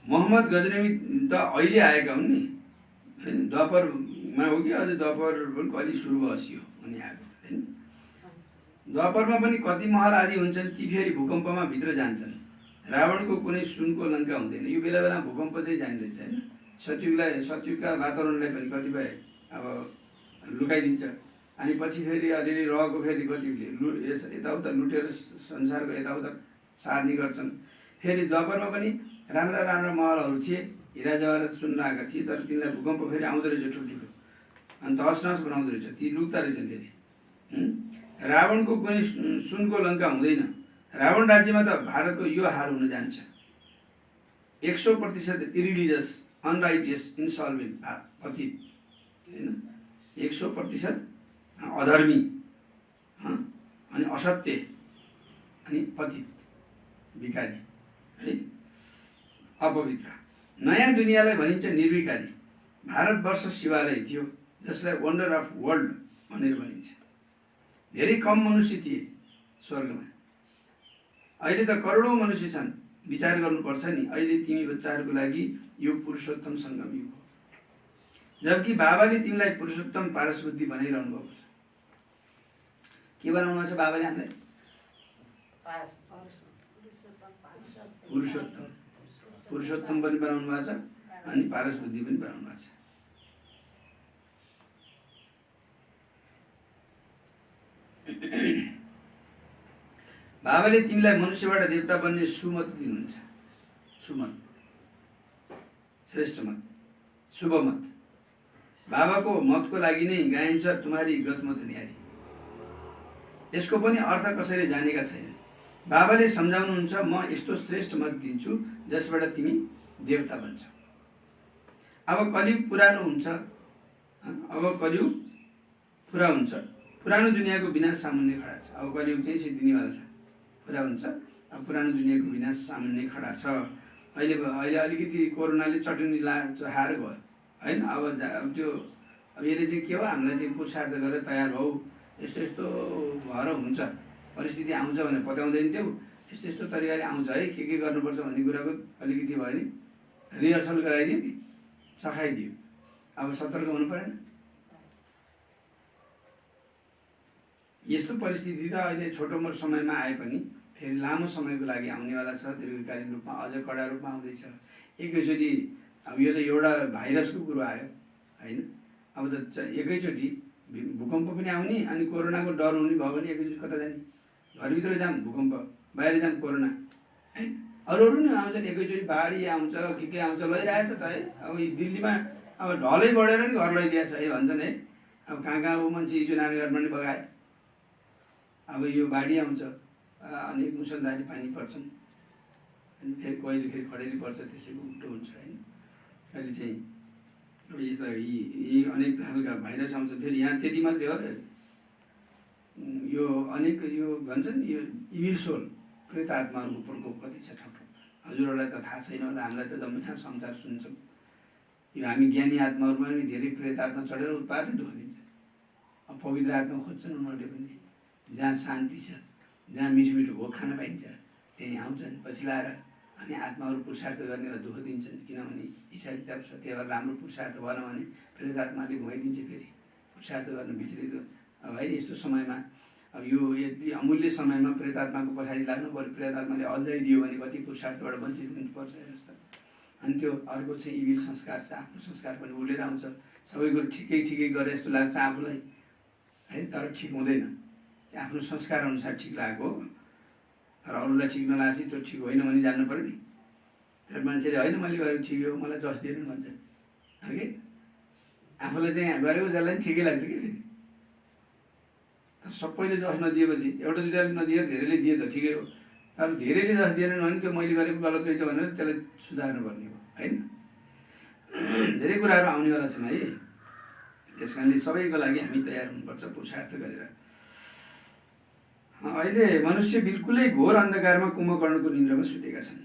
मोहम्मद गजनबी त अहिले आएका हुन् नि, होइन? द्वापरमा हो कि अझ द्वापर पनि कहिले सुरु बस्यो उनी आएको होइन। द्वापरमा पनि कति महल आदि हुन्छन्, ती फेरि भूकम्पमा भित्र जान्छन्। रावणको कुनै सुनको लङ्का हुँदैन। यो बेला बेला भूकम्प चाहिँ जानिरहेछ होइन। सतयुगका वातावरणलाई पनि कतिपय अब लुकाइदिन्छ। अनि पछि फेरि अलिअलि रहेको फेरि कतिले यताउता लुटेर संसारको यताउता सार्ने गर्छन्। फेरि द्वापरमा पनि राम्रा राम्रा महलहरू थिए, हिरा जवाहरत सुन लगाएका थिए। तर तिनलाई भूकम्प फेरि आउँदो रहेछ ठुल्ठुलो, अनि तहस नहस बनाउँदो रहेछ, ती लुक्दा रहेछन् फेरि। रावणको कुनै सुनको लङ्का हुँदैन। रावण राज्यमा त भारतको यो हाल हुन जान्छ। 100% इरिलिजियस, अनराइटियस, इन्सल्भेन्ट, पतित होइन। 100% अधर्मी अनि असत्य अनि पतित, भिखारी है, अपवित्र। नयाँ दुनियाँलाई भनिन्छ निर्विकारी। भारतवर्ष शिवालय थियो जसलाई वन्डर अफ वर्ल्ड भनेर भनिन्छ। धेरै कम मनुष्य थिए स्वर्गमा। अहिले त करोडौँ मनुष्य छन्। विचार गर्नुपर्छ नि। अहिले तिमी बच्चाहरूको लागि यो पुरुषोत्तम सङ्गम युग हो। जबकि बाबाले तिमीलाई पुरुषोत्तम पारस बुद्धि बनाइरहनु भएको छ। के बनाउनु छ बाबाले हामीलाई? पुरुषोत्तम, पुरुषोत्तम पनि बनाउनु भएको छ अनि पारस बुद्धि पनि बनाउनु भएको छ। बाबाले तिमीलाई मनुष्यबाट देवता बन्ने सुमत दिनुहुन्छ। सुमत, श्रेष्ठ मत, शुभ मत। बाबाको मतको लागि नै गाइन्छ तुम्हारी गतमत न्यारी। यसको पनि अर्थ कसैले जानेका छैन। बाबाले सम्झाउनुहुन्छ, म यस्तो श्रेष्ठ मत दिन्छु जसबाट तिमी देवता बन्छ। अब कलियुग पुरानो हुन्छ। अब कलियुग पुरा हुन्छ। पुरानो दुनियाँको विनाश सामुन्ने खडा छ। अब कलियुग चाहिँ सिद्धिनेवाला छ, पुरा हुन्छ। अब पुरानो दुनियाँको विनाश सामुन्ने खडा छ। अहिले अलिकति कोरोनाले चटनी हार गयो होइन। अब त्यो यसले चाहिँ के हो, हामीलाई चाहिँ पुरुषार्थ गरेर तयार भऊ, यस्तो यस्तो भएर हुन्छ, परिस्थिति आउँछ भनेर पत्याउँदैन थियौ। यस्तो यस्तो तरिकाले आउँछ है, के गर्नुपर्छ भन्ने कुराको अलिकति भयो नि रिहर्सल गराइदियो नि, सखाइदियो। अब सतर्क हुनु परेन। यस्तो परिस्थिति त अहिले छोटो मोटो समयमा आए पनि फेरि लामो समयको लागि आउनेवाला छ। दीर्घकालीन रूपमा अझ कडा रूपमा आउँदैछ। एकैचोटि अब यो त एउटा भाइरसको कुरो आयो होइन। अब त एकैचोटि भूकम्प पनि आउने अनि कोरोनाको डर हुने भयो भने एकैचोटि कता जाने? घरभित्र जाऊँ भूकम्प, बाहिर जाऊँ कोरोना, है। अरू नि आउँछन्, एकैचोटि बाढी आउँछ, के आउँछ, लैरहेछ त है। अब दिल्लीमा अब ढलै बढेर नि घर लैदिएछ है भन्छन् है। अब कहाँ ऊ मान्छे हिजो नारायणगढमा नि बगाए। अब यो बाढी आउँछ, अनेक मुसलधारे पानी पर्छन्, अनि फेरि कहिले फेरि खडेरी पर्छ, त्यसैको उल्टो हुन्छ होइन। कहिले चाहिँ अब यस्ता यी अनेक खालका भाइरस आउँछ। फेरि यहाँ त्यति मात्रै हो र, यो अनेक यो भन्छन् यो इभिल सोल, प्रेत आत्माहरूको प्रकोप कति छ ठाउँ ठाउँ। हजुरहरूलाई त थाहा छैन होला, हामीलाई त जम्मै ठाउँ संसार सुन्छौँ। यो हामी ज्ञानी आत्माहरूमा पनि धेरै प्रेत आत्मा चढेर उत्पादन दुःख दिन्छ। अब पवित्र आत्मा खोज्छन् उनीहरूले पनि, जहाँ शान्ति छ, जहाँ मिठो मिठो भोग खान पाइन्छ, त्यहीँ आउँछन् पछि लाएर अनि आत्माहरू पुरुषार्थ गर्नेलाई दुःख दिन्छन्। किनभने हिसाब किताब सत्यबाट राम्रो पुरुषार्थ भएन भने प्रेत आत्माले घुमाइदिन्छ। फेरि पुरुषार्थ गर्न विचलित अब है यस्तो समयमा, अब यो यति अमूल्य समयमा प्रेत आत्माको पछाडि लाग्नु पर्यो। प्रेत आत्माले अझै दियो भने कति पुरुषार्थबाट वञ्चित हुनुपर्छ जस्तो। अनि त्यो अर्को चाहिँ इभिल संस्कार छ, आफ्नो संस्कार पनि उडेर आउँछ। सबै कुरो ठिकै गरे जस्तो लाग्छ आफूलाई है, तर ठिक हुँदैन। आफ्नो संस्कार अनुसार ठिक लागेको हो, तर अरूलाई ठिक नलागेपछि त्यो ठिक होइन भने जान्नु पऱ्यो नि। तर मान्छेले होइन मैले गरेको ठिक हो, मलाई जस दिएन भन्छ कि आफूलाई चाहिँ गरेको जसलाई पनि ठिकै लाग्छ कि फेरि। तर सबैले जस नदिएपछि, एउटा दुईवटाले नदिएर धेरैले दिए त ठिकै हो, तर धेरैले जस दिएनन् भने त्यो मैले गरेको गलत रहेछ भनेर त्यसलाई सुधार्नुपर्ने हो होइन। धेरै कुराहरू आउनेवाला छन् है। त्यस कारणले सबैको लागि हामी तयार हुनुपर्छ पुरुषार्थ गरेर। अहिले मनुष्य बिल्कुलै घोर अन्धकारमा कुम्भकर्णको निन्द्रामा सुतेका छन्।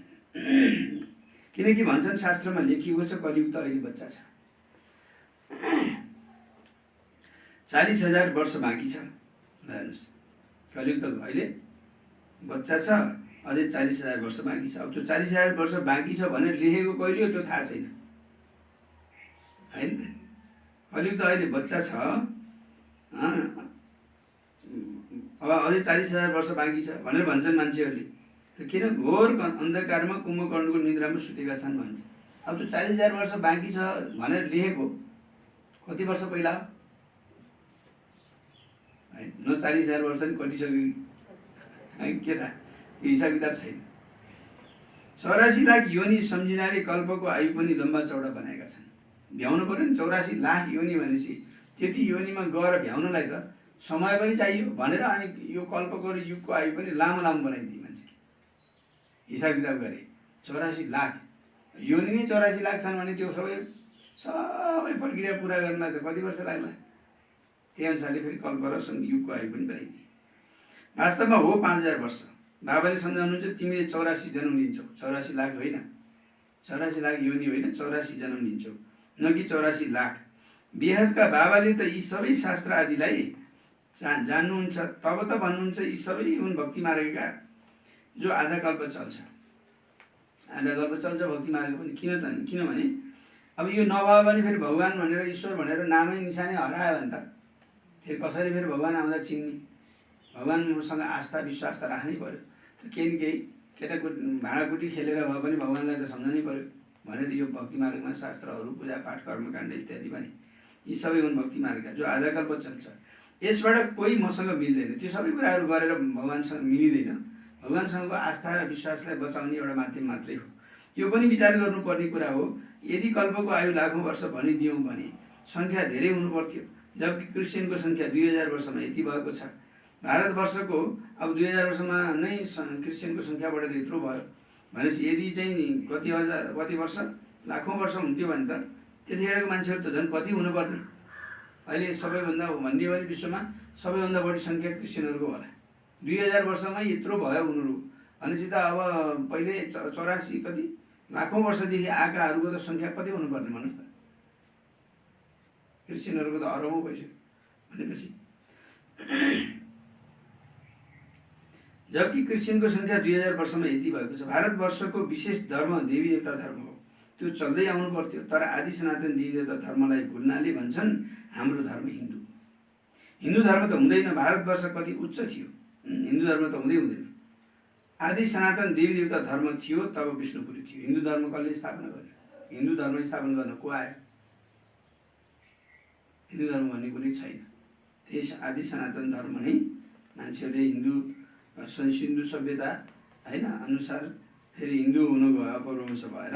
किनकि भन्छन् शास्त्रमा लेखिएको छ कलियुग त अहिले बच्चा छ। 40,000 वर्ष बाँकी छ। हेर्नुहोस्, कलियुग त अहिले बच्चा छ, अझै 40,000 वर्ष बाँकी छ। अब त्यो 40,000 वर्ष बाँकी छ भनेर लेखेको कहिले हो त्यो थाहा छैन होइन। कलियुग त अहिले बच्चा छ, अब अझै 40,000 वर्ष बाँकी छ भनेर भन्छन् मान्छेहरूले। किन घोर अन्धकारमा कुम्भकर्णको निद्रामा सुतेका छन् भन्छ। अब त्यो 40,000 वर्ष बाँकी छ भनेर लेखेको कति वर्ष पहिला हो? न 40,000 वर्ष नि कटिसक्यो के थाहा, हिसाब किताब छैन। 84 लाख योनि सम्झिनाले कल्पको आयु पनि लम्बा चौडा बनाएका छन्। भ्याउनु पऱ्यो नि, 84 लाख योनि भनेपछि त्यति योनिमा गएर भ्याउनलाई त समय पनि चाहियो भनेर अनि यो कल्पको र युगको आयु पनि लामो बनाइदिए मान्छे। हिसाब किताब गरे 84 लाख योनि नै 84 लाख छन् भने त्यो सबै प्रक्रिया पुरा गर्नलाई त कति वर्ष लाग्ला? त्यही अनुसारले फेरि कल्प र युगको आयु पनि बनाइदिए। वास्तवमा हो 5,000 वर्ष। बाबाले सम्झाउनुहुन्छ तिमीले 84 जन्म लिन्छौ, 84 लाख होइन, 84 लाख योनि होइन, 84 जन्म लिन्छौ, न कि 84 लाख। बिहारका बाबाले त यी सबै शास्त्र आदिलाई जान्नुहुन्छ, तब त भन्नुहुन्छ यी सबै हुन् भक्ति मार्गका जो आधा कल्प चल्छ। आधा कल्प चल्छ भक्ति मार्ग पनि। किनभने अब यो नभयो भने फेरि भगवान् भनेर ईश्वर भनेर नामै निशानै हरायो भने त फेरि कसरी फेरि भगवान् आउँदा चिन्ने? भगवान्सँग आस्था विश्वास त राख्नै पर्यो। केही न केही केटाकुटी भाँडाकुटी खेलेर भए पनि भगवान्लाई त सम्झनै पर्यो भनेर यो भक्ति मार्गमा शास्त्रहरू पूजापाठ कर्मकाण्ड इत्यादि भने यी सबै हुन् भक्ति मार्गका जो आधा कल्प चल्छ। यसबाट कोही मसँग मिल्दैन, त्यो सबै कुराहरू गरेर भगवान्सँग मिलिँदैन। भगवान्सँगको आस्था र विश्वासलाई बचाउने एउटा माध्यम मात्रै हो। यो पनि विचार गर्नुपर्ने कुरा हो। यदि कल्पको आयु लाखौँ वर्ष भनिदियौँ भने सङ्ख्या धेरै हुनुपर्थ्यो, जबकि क्रिस्चियनको सङ्ख्या 2000 वर्षमा यति भएको छ। भारतवर्षको अब 2000 वर्षमा नै क्रिस्चियनको सङ्ख्या बढेर यत्रो भयो भनेपछि यदि चाहिँ कति वर्ष लाखौँ वर्ष हुन्थ्यो भने त त्यतिखेरको मान्छेहरू त झन् कति हुनुपर्ने? अहिले सबैभन्दा भनिदियो भने विश्वमा सबैभन्दा बढी सङ्ख्या क्रिस्चियनहरूको होला। 2000 वर्षमा यत्रो भयो उनीहरू भनेपछि त अब पहिले 84 कति लाखौँ वर्षदेखि आएकाहरूको त सङ्ख्या कति हुनुपर्ने भन्नुहोस् त? क्रिस्चियनहरूको त अरबौँ भइसक्यो भनेपछि। जबकि क्रिस्चियनको सङ्ख्या 2000 वर्षमा यति भएको छ। भारतवर्षको विशेष धर्म देवी देवता धर्म हो, त्यो चल्दै आउनु पर्थ्यो। तर आदि सनातन देवी देवता धर्मलाई भुल्नाले भन्छन् हाम्रो धर्म हिन्दू धर्म त हुँदैन। भारतवर्ष कति उच्च थियो, हिन्दू धर्म त हुँदैन। आदि सनातन देवी देवता धर्म थियो तब विष्णुपुरी थियो। हिन्दू धर्म कसले स्थापना गर्यो? हिन्दू धर्म स्थापना गर्न को आयो? हिन्दू धर्म भन्ने कुनै छैन। त्यस आदि सनातन धर्म नै मान्छेहरूले हिन्दू सभ्यता होइन अनुसार फेरि हिन्दू हुनु गयो अपभ्रंश भएर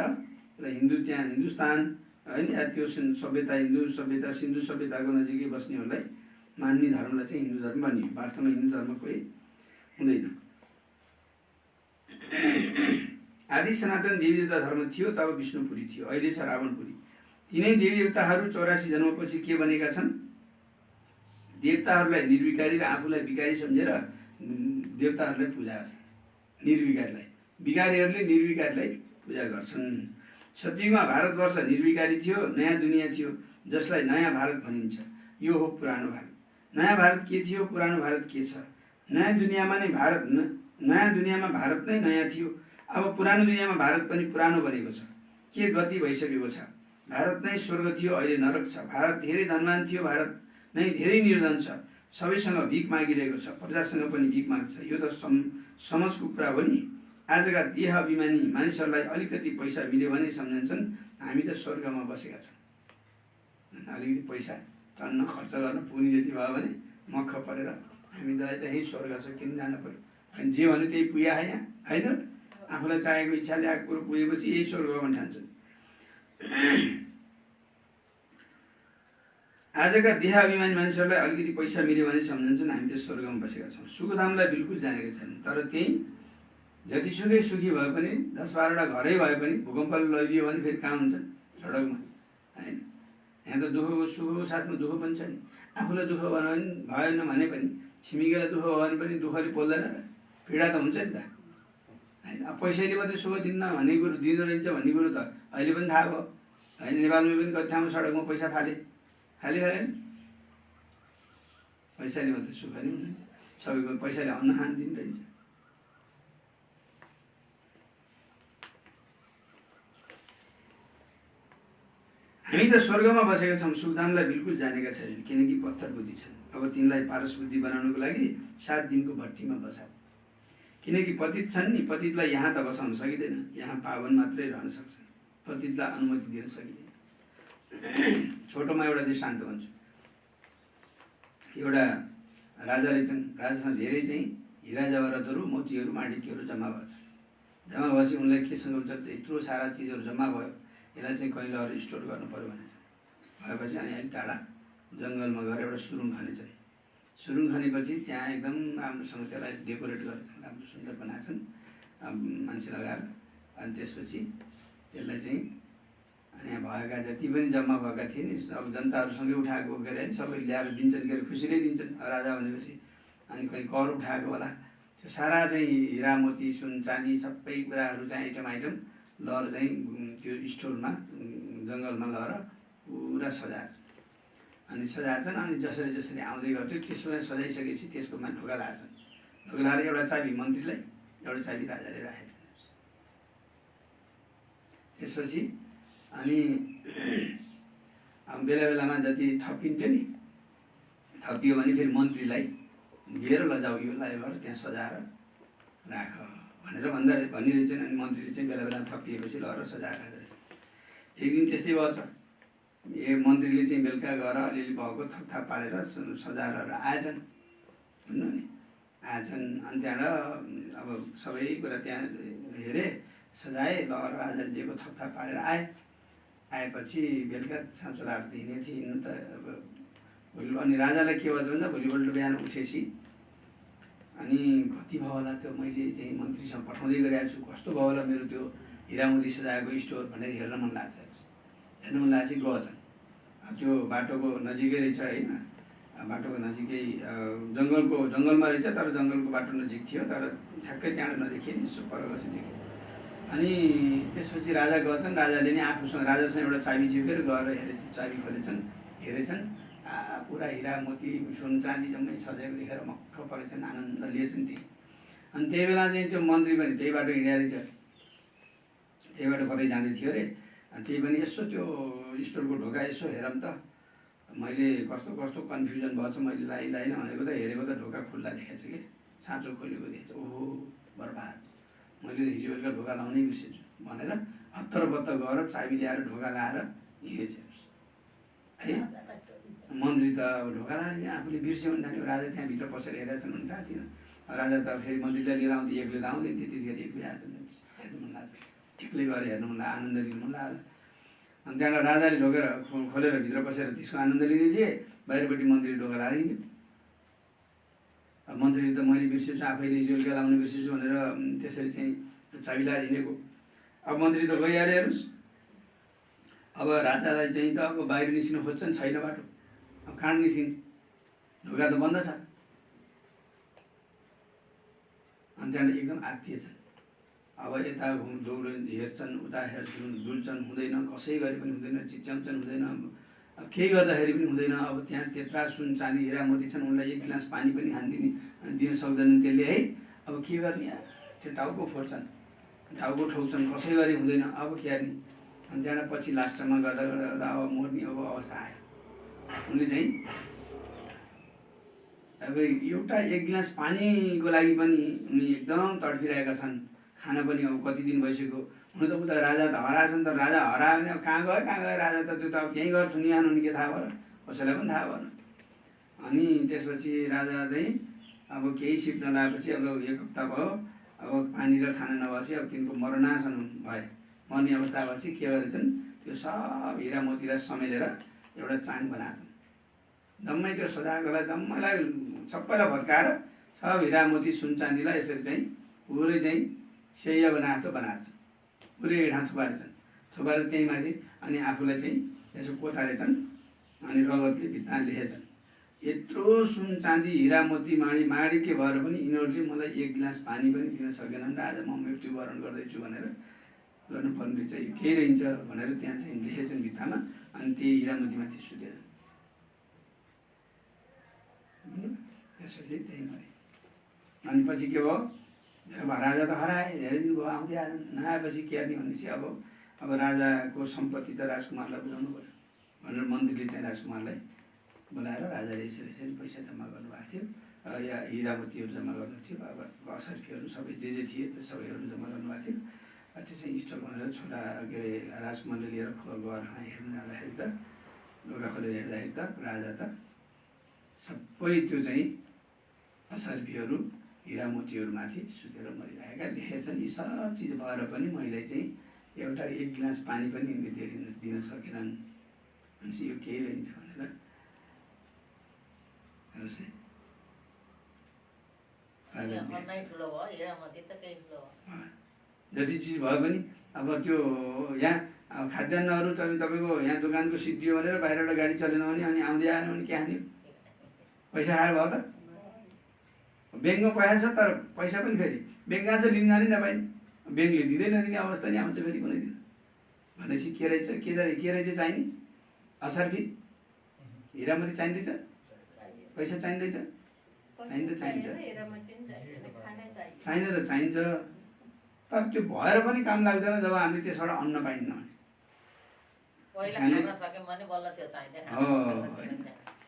र हिन्दू त्यहाँ हिन्दुस्तान होइन या त्यो सभ्यता हिन्दू सभ्यता सिन्धु सभ्यताको नजिकै बस्नेहरूलाई मान्ने धर्मलाई चाहिँ हिन्दू धर्म भनियो। वास्तवमा हिन्दू धर्म कोही हुँदैन। आदि सनातन देवी देवता धर्म थियो तब विष्णुपुरी थियो, अहिले छ रावणपुरी। तिनै देवी देवताहरू 84 जन्मपछि के बनेका छन्? देवताहरूलाई निर्विकारी र आफूलाई विकारी सम्झेर देवताहरूलाई पूजा गर्छन्। निर्विकारीलाई विकारीहरूले निर्विकारीलाई पूजा गर्छन्। सतयुगमा भारतवर्ष निर्विकारी थियो, नयाँ दुनियाँ थियो जसलाई नयाँ भारत भनिन्छ। यो हो पुरानो भारत। नयाँ भारत के थियो, पुरानो भारत के छ? नयाँ दुनियाँमा भारत नै नयाँ थियो। अब पुरानो दुनियाँमा भारत पनि पुरानो बनेको छ। के गति भइसकेको छ? भारत नै स्वर्ग थियो, अहिले नरक छ। भारत धेरै धनवान थियो, भारत नै धेरै निर्धन छ। सबैसँग भिख मागिरहेको छ, प्रजासँग पनि भिख माग्छ। यो त समझको कुरा हो नि। आजका देह अभिमानी मानिसहरूलाई अलिकति पैसा मिल्यो भने सम्झन्छन् हामी त स्वर्गमा बसेका छौँ। अलिकति पैसा टन्न खर्च गर्न पुग्ने जति भयो भने मख परेर हामी त यही स्वर्ग छ, किन जानु पर्यो? अनि जे भन्यो त्यही पुग्या यहाँ होइन। आफूलाई चाहेको इच्छाले आएको कुरो पुगेपछि यही स्वर्ग भन्न ठान्छन्। आजका देह अभिमानी मानिसहरूलाई अलिकति पैसा मिल्यो भने सम्झन्छन् हामी त स्वर्गमा बसेका छौँ। सुखधामलाई बिल्कुल जानेका छैनन्। तर त्यही जतिसुकै सुखी भए पनि 10-12वटा घरै भए पनि भूकम्पले लैदियो भने फेरि कहाँ हुन्छ? सडकमा होइन। यहाँ त दुःखको सुखको साथमा दुःख पनि छ नि। आफूलाई दुःख भएन भने पनि छिमेकीलाई दुःख भयो भने पनि दुःखले पोल्दैन र? पीडा त हुन्छ नि त होइन। अब पैसाले मात्रै सुख दिन्न भन्ने कुरो दिँदो रहेछ भन्ने कुरो त अहिले पनि थाहा भयो होइन। नेपालमा पनि कति ठाउँमा सडकमा पैसा फालेन। पैसाले मात्रै सुख नि हुँदैन। सबैको पैसाले अन्न खान दिनु रहेछ। हामी त स्वर्गमा बसेका छौँ, सुखधामलाई बिल्कुल जानेका छैनन् किनकि पत्थर बुद्धि छन्। अब तिनलाई पारस बुद्धि बनाउनको लागि 7 दिनको भट्टीमा बसाऊ। किनकि पतित छन् नि, पतितलाई यहाँ त बसाउन सकिँदैन। यहाँ पावन मात्रै रहन सक्छन्, पतितलाई अनुमति दिन सकिँदैन। छोटोमा एउटा दृष्टान्त भन्छु। एउटा राजाले चाहिँ राजासँग धेरै चाहिँ हिरा जवाहरातहरू मोतीहरू माणिक्यहरू जम्मा भएछ। जम्मा भएपछि उनलाई के सङ्कल्प छ, यत्रो सारा चिजहरू जम्मा भयो, यसलाई चाहिँ कहिले अरू स्टोर गर्नु पऱ्यो भनेर भएपछि अनि अलिक टाढा जङ्गलमा गएर एउटा सुरुङ खनेछन्। सुरुङ खनेपछि त्यहाँ एकदम राम्रोसँग त्यसलाई डेकोरेट गरेछन्, राम्रो सुन्दर बनाएछन् मान्छे लगाएर। अनि त्यसपछि त्यसलाई चाहिँ अनि यहाँ भएका जति पनि जम्मा भएका थिए नि अब जनताहरूसँगै उठाएको के अरे सबै ल्याएर दिन्छन् के अरे खुसीले दिन्छन् राजा भनेपछि। अनि कहीँ कर उठाएको होला, त्यो सारा चाहिँ हिरा मोती सुन चाँदी सबै कुराहरू चाहिँ आइटम लहर चाहिँ त्यो स्टोरमा जङ्गलमा लगेर पुरा सजाएछन्। अनि सजाएछन्। अनि जसरी आउँदै गर्थ्यो त्यसमा सजाइसकेपछि त्यसकोमा ढोका लगाएछन्। ढोका लगाएर एउटा चाबी मन्त्रीलाई, एउटा चाबी राजाले राखेछन्। त्यसपछि अनि बेला बेलामा जति थपिन्थ्यो नि, थपियो भने फेरि मन्त्रीलाई दिएर लजाऊ, यो लगाएर त्यहाँ सजाएर राख भनेर भनिरहेछन्। अनि मन्त्रीले चाहिँ बेला बेला थपिएपछि लगेर सजाएर राख्छ। एक दिन त्यस्तै भएछ। मन्त्रीले चाहिँ बेलुका गएर अलिअलि भएको थपथाप पारेर सजाएर आएछन् भन्नु नि, आएछन्। अनि त्यहाँबाट अब सबै कुरा त्यहाँ हेरे, सजाए, लगेर राजाले दिएको थपथाप पारेर आएपछि बेलुका साँचोलाएर त हिँडेको थिएँ हिँड्नु त। अब भोलि अनि राजालाई के भन्छ भन्दा भोलिपल्ट बिहान उठेपछि अनि कति भयो होला त्यो मैले चाहिँ मन्त्रीसँग पठाउँदै गरिरहेको छु, कस्तो भयो होला मेरो त्यो हिरामोती सजाएको स्टोर भनेर हेर्न मन लाग्छ। हेर्न मन लागेपछि गएछन्। त्यो बाटोको नजिकै रहेछ होइन, बाटोको नजिकै जङ्गलमा रहेछ, तर जङ्गलको बाटो नजिक थियो, तर ठ्याक्कै त्यहाँबाट नदेखिए नि यसो पर गएपछि देखेँ। अनि त्यसपछि राजा गएछन्। राजाले नि आफूसँग राजासँग एउटा चाबी थियो के गएर हेरेछन्, चाबी खोलेछन्, हेरेछन्, पुरा हिरा मोती सुन चाँदी जम्मै सजाएको देखेर मक्ख परेछन्, आनन्द लिएछन् त्यही। अनि त्यही बेला चाहिँ त्यो मन्त्री पनि त्यही बाटो हिँडेर रहेछ, त्यही बाटो कतै जाँदै थियो अरे। त्यही पनि यसो त्यो स्टोरको ढोका यसो हेरौँ त, मैले कस्तो कन्फ्युजन भएछ, मैले लाइन भनेको त हेरेको त ढोका खुल्ला देखेको छु कि साँचो खोलेको देखेको छु। ओहो बर्बाद, मैले हिजो बेलुका ढोका लाउनै बिर्सेछु भनेर हत्तरपत्त गएर चाबी ल्याएर ढोका लाएर हिँडेछ है। मन्त्री त अब ढोका लाग्यो आफूले बिर्स्यो भने जाने राजा त्यहाँभित्र पसेर हेरेका छन् भने थाहा थिएन राजा त फेरि मन्त्रीलाई लिएर आउँदै एक्लै त आउँदैन त्यतिखेर एक्लै आएछन् हेर्नु मन लाग्छ एक्लै गएर हेर्नु मन लाग्यो आनन्द लिनु मन लाग्यो अनि त्यहाँबाट राजाले ढोकेर खोलेर भित्र बसेर त्यसको आनन्द लिँदै थिए बाहिरपट्टि मन्त्रीले ढोका लाएर हिँड्यो अब मन्त्रीले त मैले बिर्सेछु आफैले जोलका लाउनु बिर्सेछु भनेर त्यसरी चाहिँ चाबी लाएर हिँडेको अब मन्त्री त गइहाल्यो हेर्नुहोस् अब राजालाई चाहिँ त अब बाहिर निस्किन खोज्छन् छैन बाटो अब कहाँ निस्किन्छ ढोका त बन्द छ अनि त्यहाँबाट एकदम आत्तिएछन् अब यता दौड हेर्छन् उता हेर्छन् डुल्छन् हुँदैन कसै गरे पनि हुँदैन चिच्याउँछन् हुँदैन अब केही गर्दाखेरि पनि हुँदैन अब त्यहाँ त्यत्रा सुन चाँदी हिरा मोती छन् उनलाई एक गिलास पानी पनि दिन सक्दैनन् त्यसले है अब के गर्ने त्यो टाउको फोड्छन् टाउको ठोक्छन् कसै गरी हुँदैन अब के गर्ने अनि त्यहाँबाट पछि लास्टमा गर्दा गर्दा गर्दा अब मर्ने अब अवस्था आयो उनले चाहिँ अब एउटा एक गिलास पानीको लागि पनि उनी एकदम तडपिरहेका छन् खाना पनि अब कति दिन भइसक्यो हुन त उता राजा त हराएछन् त राजा हरायो भने अब कहाँ गयो राजा त त्यो त अब त्यहीँ गएर थुनिहाल्नु नि के थाहा भएर कसैलाई पनि थाहा भएन अनि त्यसपछि राजा चाहिँ अब केही सिप नलाएपछि अब एक हप्ता भयो अब पानी र खाना नभएपछि अब तिनको मरणासन भए मर्ने अवस्था भएपछि के गरेछन् त्यो सब हिरा मोतीलाई समेटेर एउटा चाङ बनाएछन् जम्मै त्यो सजाएकोलाई जम्मैलाई सबैलाई भत्काएर सब हिरा मोती सुन चाँदीलाई यसरी चाहिँ पुरै चाहिँ सेय बनाएको बनाएछन् पुरै ठाउँ थुपारेर त्यही माथि अनि आफूलाई चाहिँ यसो कोतारेछन् अनि रगतले भित्ता लेखेछन् यत्रो सुन चाँदी हिरा मोती माडी के भएर पनि यिनीहरूले मलाई एक गिलास पानी पनि दिन सकेनन् राजा म मृत्युवरण गर्दैछु भनेर गर्नुपर्ने चाहिँ केही रहन्छ भनेर त्यहाँ चाहिँ लेखेछन् भित्तामा अनि त्यही हिरा मोतीमाथि सुतेर त्यसपछि त्यही मरे अनि पछि के भयो अब राजा त हराए धेरै दिन भयो आउँदै आएन नआएपछि के गर्ने भनेपछि अब राजाको सम्पत्ति त राजकुमारलाई बुझाउनु पऱ्यो भनेर मन्त्रीले चाहिँ राजकुमारलाई बोलाएर राजाले यसरी यसरी पैसा जम्मा गर्नुभएको थियो या हिरामतीहरू जम्मा गर्नु थियो अब असर्फीहरू सबै जे थिए त्यो सबैहरू जम्मा गर्नुभएको थियो त्यो चाहिँ स्टक भनेर छोरा के अरे राजकुमारले लिएर गएर हेर्नु जाँदाखेरि त ढोका खोलेर हेर्दाखेरि त राजा त सबै त्यो चाहिँ असर्फीहरू हिरा मोतीहरूमाथि सुतेर मरिरहेका लेखेछन् यी सब चिज भएर पनि मैले चाहिँ एउटा एक गिलास पानी पनि दिन सकेनन् भनेपछि यो केही रहन्छ भनेर हेर्नुहोस् है जति चिज भए पनि अब त्यो यहाँ खाद्यान्नहरू तपाईँको यहाँ दोकानको सिद्धियो भनेर बाहिरबाट गाडी चलेन भने अनि आउँदै आएन भने के हान्यो पैसा खाएर भयो त ब्याङ्कमा पैसा छ तर पैसा पनि फेरि ब्याङ्क कहाँ छ लिन जाने नपाइने ब्याङ्कले दिँदै नदिने अवस्था नि आउँछ फेरि कुनै दिन भनेपछि के रहेछ के रहेछ चाहिने असर्फी हिरामती चाहिँदैछ पैसा चाहिँदैछ चाहिन्छ चाहिन त चाहिन्छ तर त्यो भएर पनि काम लाग्दैन जब हामीले त्यसबाट अन्न पाइन्न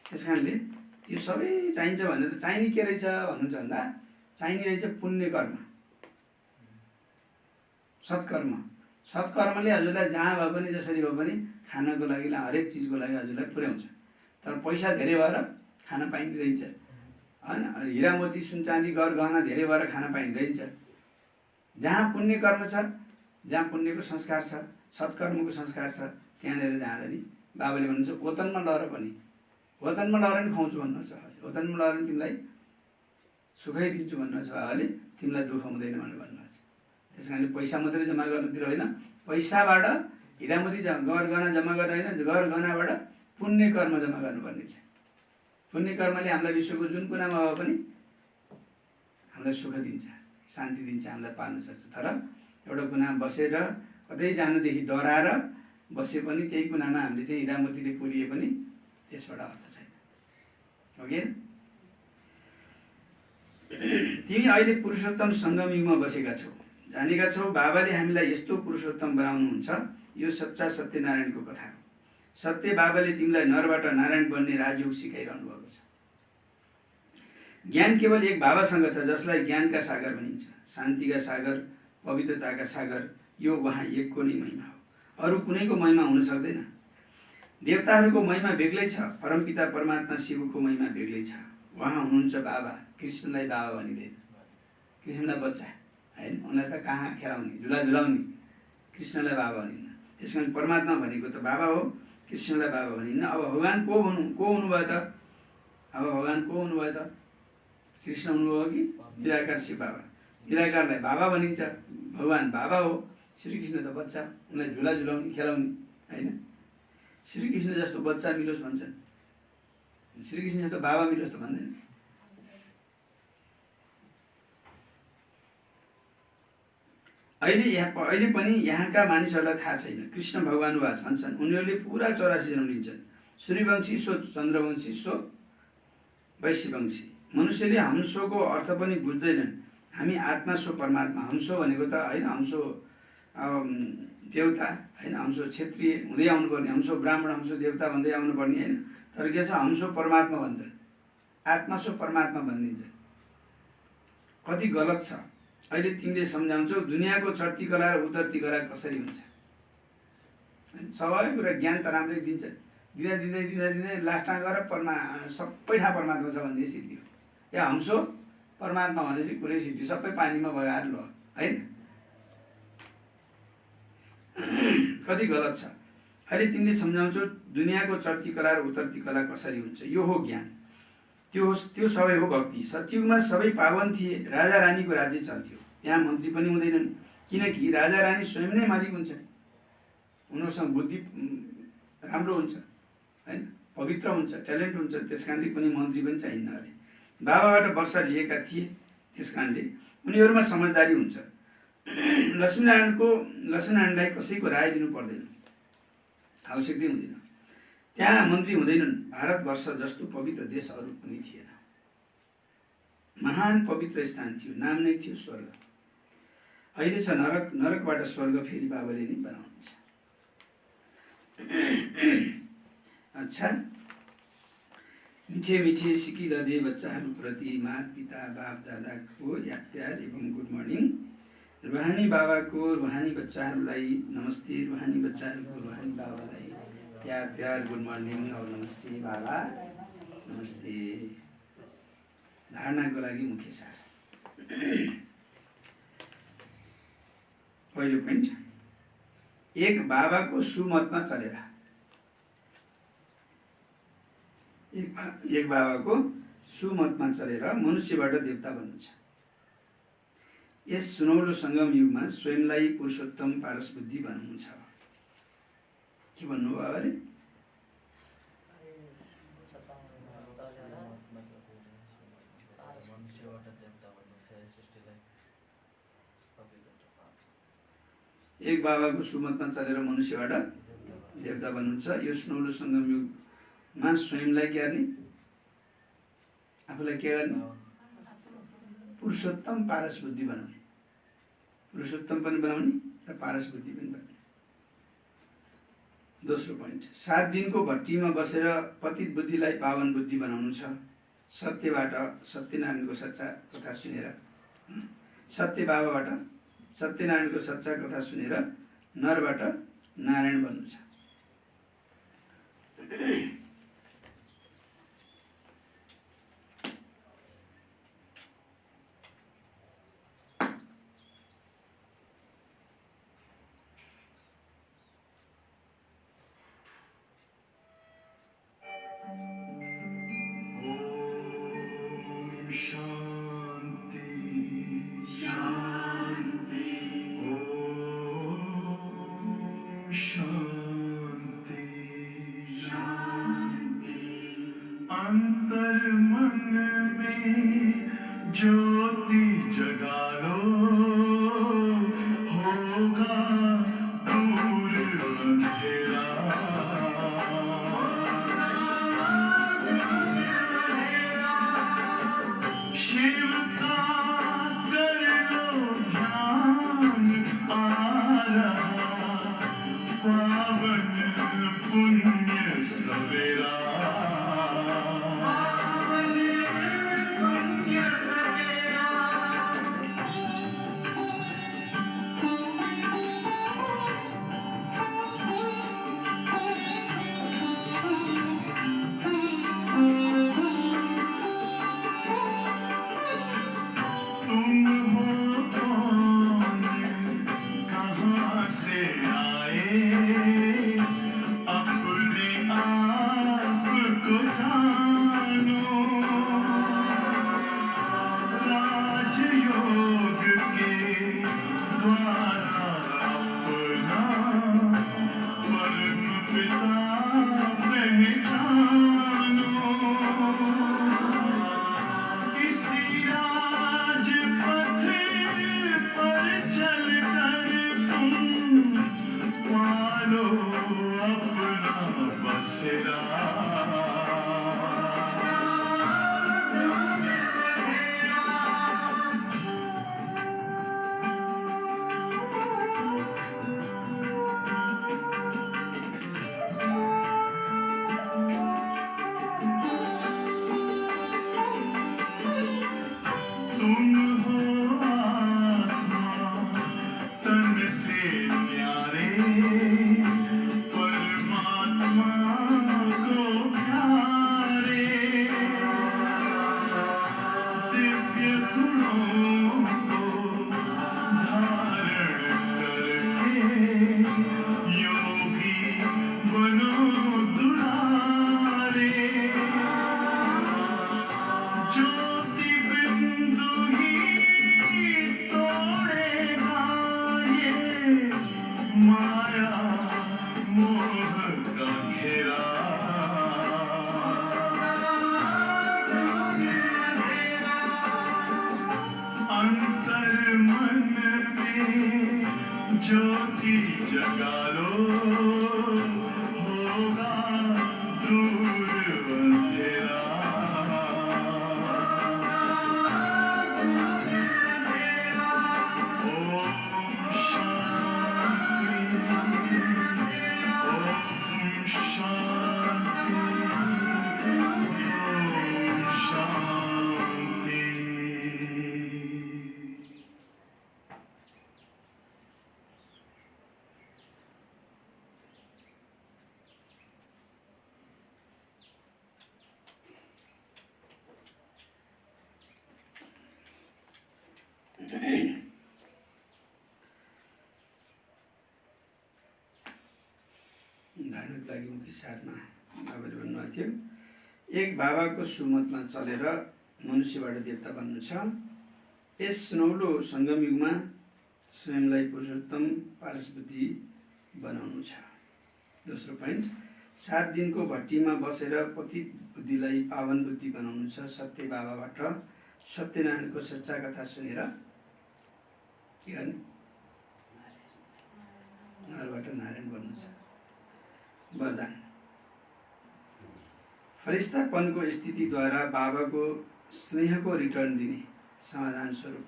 त्यस कारणले यो सबै चाहिन्छ भनेर चाहिने के रहेछ भन्नुहुन्छ भन्दा चाहिने रहेछ पुण्य कर्म सत्कर्मले हजुरलाई जहाँ भए पनि जसरी भए पनि खानको लागि हरेक चिजको लागि हजुरलाई पुर्याउँछ तर पैसा धेरै भएर खान पाइने रहन्छ होइन हिरा मोती सुन चाँदी गहना धेरै भएर खान पाइने रहन्छ जहाँ पुण्य कर्म छ जहाँ पुण्यको संस्कार छ सत्कर्मको संस्कार छ त्यहाँनिर जाँदाखेरि बाबाले भन्नुहुन्छ ओतनमा लहर पनि ओतनमा लहर पनि खुवाउँछु भन्नुहुन्छ ओतनमा लहर पनि तिमीलाई सुखै दिन्छु भन्नुहुन्छ बाबाले तिमीलाई दुःख हुँदैन भनेर भन्नुहुन्छ त्यस कारणले पैसा मात्रै जम्मा गर्नुतिर होइन पैसाबाट हिरामती गहना जम्मा गर्न होइन गहनाबाट पुण्य कर्म जम्मा गर्नुपर्ने छ पुण्य कर्मले हामीलाई विश्वको जुन कुनामा भए पनि हामीलाई सुख दिन्छ शान्ति दिन्छ हामीलाई पाल्न सक्छ तर एउटा कुनामा बसेर कतै जानुदेखि डराएर बसे पनि त्यही कुनामा हामीले चाहिँ हिरामतीले पुरिए पनि त्यसबाट अर्थ छैन ओके तिमी अहिले पुरुषोत्तम सङ्गमयुगमा बसेका छौ जानेका छौ बाबाले हामीलाई यस्तो पुरुषोत्तम बनाउनुहुन्छ यो सच्चा सत्यनारायणको कथा हो सत्य बाबाले तिमीलाई नरबाट नारायण बन्ने राजयोग सिकाइरहनु भएको छ ज्ञान केवल एक बाबासँग छ जसलाई ज्ञानका सागर भनिन्छ शान्तिका सागर पवित्रताका सागर यो उहाँ एकको नै महिमा हो अरू कुनैको महिमा हुन सक्दैन देवताहरूको महिमा बेग्लै छ, परमपिता परमात्मा शिवको महिमा बेग्लै छ। उहाँ हुनुहुन्छ बाबा, कृष्णलाई बाबा भनिँदैन, कृष्णलाई बच्चा होइन, उनलाई त कहाँ खेलाउने, झुला झुलाउने, कृष्णलाई बाबा भनिन्न। त्यस कारण परमात्मा भनेको त बाबा हो, कृष्णलाई बाबा भनिन्न। अब भगवान् को हुनुभयो त? अब भगवान् को हुनुभयो त? कृष्ण हुनुभयो कि निराकार शिव बाबा? निराकारलाई बाबा भनिन्छ, भगवान् बाबा हो, श्रीकृष्ण त बच्चा, उनलाई झुला झुलाउने खेलाउने होइन। श्रीकृष्ण जस्तो बच्चा मिलोस् भन्छन्, श्रीकृष्ण जस्तो बाबा मिलोस् त भन्दैन। अहिले पनि यहाँका मानिसहरूलाई थाहा छैन कृष्ण भगवानुवाच भन्छन्। उनीहरूले पुरा 84 जन्म लिन्छन्, सूर्यवंशी सो चन्द्रवंशी सो वैश्यवंशी। मनुष्यले हंसोको अर्थ पनि बुझ्दैनन्। हामी आत्मा सो परमात्मा। हंसो भनेको त होइन, हंसो देवता होइन, हंसो क्षेत्रीय हुँदै आउनुपर्ने, हंसो ब्राह्मण, हंसो देवता भन्दै आउनुपर्ने होइन। तर के छ, हंसो परमात्मा भन्छन्, आत्मा सो परमात्मा भनिदिन्छ। कति गलत छ। अहिले तिमीले सम्झाउँछौ दुनियाँको चढ्ती कला र उतर्ती कला कसरी हुन्छ। सबै कुरा ज्ञान त राम्रै दिन्छ, दिँदै लास्टमा गएर सबै ठाउँ परमात्मा छ भन्ने सिद्धियो। या हंसो परमात्मा भनेपछि कुरै सिद्धियो, सबै पानीमा बगाएर ल होइन। कति गलत छ। अहिले तिमीले सम्झाउँछौ दुनियाँको चढ्ती कला र उतर्ती कला कसरी हुन्छ। यो हो ज्ञान, त्यो सबै हो भक्ति। सतयुगमा सबै पावन थिए, राजा रानीको राज्य चल्थ्यो। त्यहाँ मन्त्री पनि हुँदैनन्, किनकि राजा रानी स्वयं नै मालिक हुन्छन्। उनीहरूसँग बुद्धि राम्रो हुन्छ होइन, पवित्र हुन्छ, ट्यालेन्ट हुन्छ। त्यस कारणले पनि मन्त्री पनि चाहिन्न। अरे बाबाबाट वर्षा लिएका थिए, त्यस कारणले उनीहरूमा समझदारी हुन्छ। लक्ष्मीनारायणलाई कसैको राय दिनु पर्दैन, आवश्यकता हुँदैन। त्यहाँ मन्त्री हुँदैनन्। भारतवर्ष जस्तो पवित्र देश अरू कुनै थिएन। महान पवित्र स्थान थियो, नाम नै थियो स्वर्ग। अहिले छ नरक, नरकबाट स्वर्ग फेरि बाबाले नै बनाउनुहुन्छ। अच्छा, मिठे मिठे सिकिरहँदै बच्चाहरूप्रति माता पिता बाप दादाको याद प्यार एवं गुड मर्निङ। रुहानी बाबाको रुहानी बच्चाहरूलाई नमस्ते, रुहानी बच्चाहरूको रुहानी बाबालाई प्यार गुड मर्निङ और नमस्ते बाबा, नमस्ते। धारणाको लागि मुख्य सार। पहिलो पोइन्ट, एक बाबाको सुमतमा चलेर, एक बाबाको सुमतमा चलेर मनुष्यबाट देवता बन्नु छ। यस सुनौलो सङ्गम युगमा स्वयंलाई पुरुषोत्तम पारस बुद्धि बनाउनु छ। के भन्नु बाबाले? एक बाबाको सुमतमा चलेर मनुष्यबाट देवता बन्नु छ। यो सुनौलो सङ्गम युगमा स्वयंलाई के गर्ने, आफूलाई के गर्ने, पुरुषोत्तम पारस बुद्धि बनाउने। पुरुषोत्तम पनि बनाउने र पारस बुद्धि पनि बनाउने। दोस्रो पोइन्ट, 7 दिनको भट्टीमा बसेर पतित बुद्धिलाई पावन बुद्धि बनाउनु छ। सत्यबाट सत्यनारायणको सच्चा कथा सुनेर, सत्य बाबाबाट सत्यनारायणको सच्चा कथा सुनेर नरबाट नारायण बन्नु छ। की जगा लो होगा दूर अंधेरा धार्मिक लागि मुख्य साथमा बाबाले भन्नुभएको थियो, एक बाबाको सुमतमा चलेर मनुष्यबाट देवता बन्नु छ। यस सुनौलो सङ्गमयुगमा स्वयंलाई पुरुषोत्तम पारसबुद्धि बनाउनु छ। दोस्रो पोइन्ट, 7 दिनको भट्टीमा बसेर पतित बुद्धिलाई पावन बुद्धि बनाउनु छ। सत्य बाबाबाट सत्यनारायणको सच्चा कथा सुनेर के गर्ने? नरबाट नारायण बन्नु छ। वरदान, फरिस्तापनको स्थितिद्वारा बाबाको स्नेहको रिटर्न दिने समाधान स्वरूप।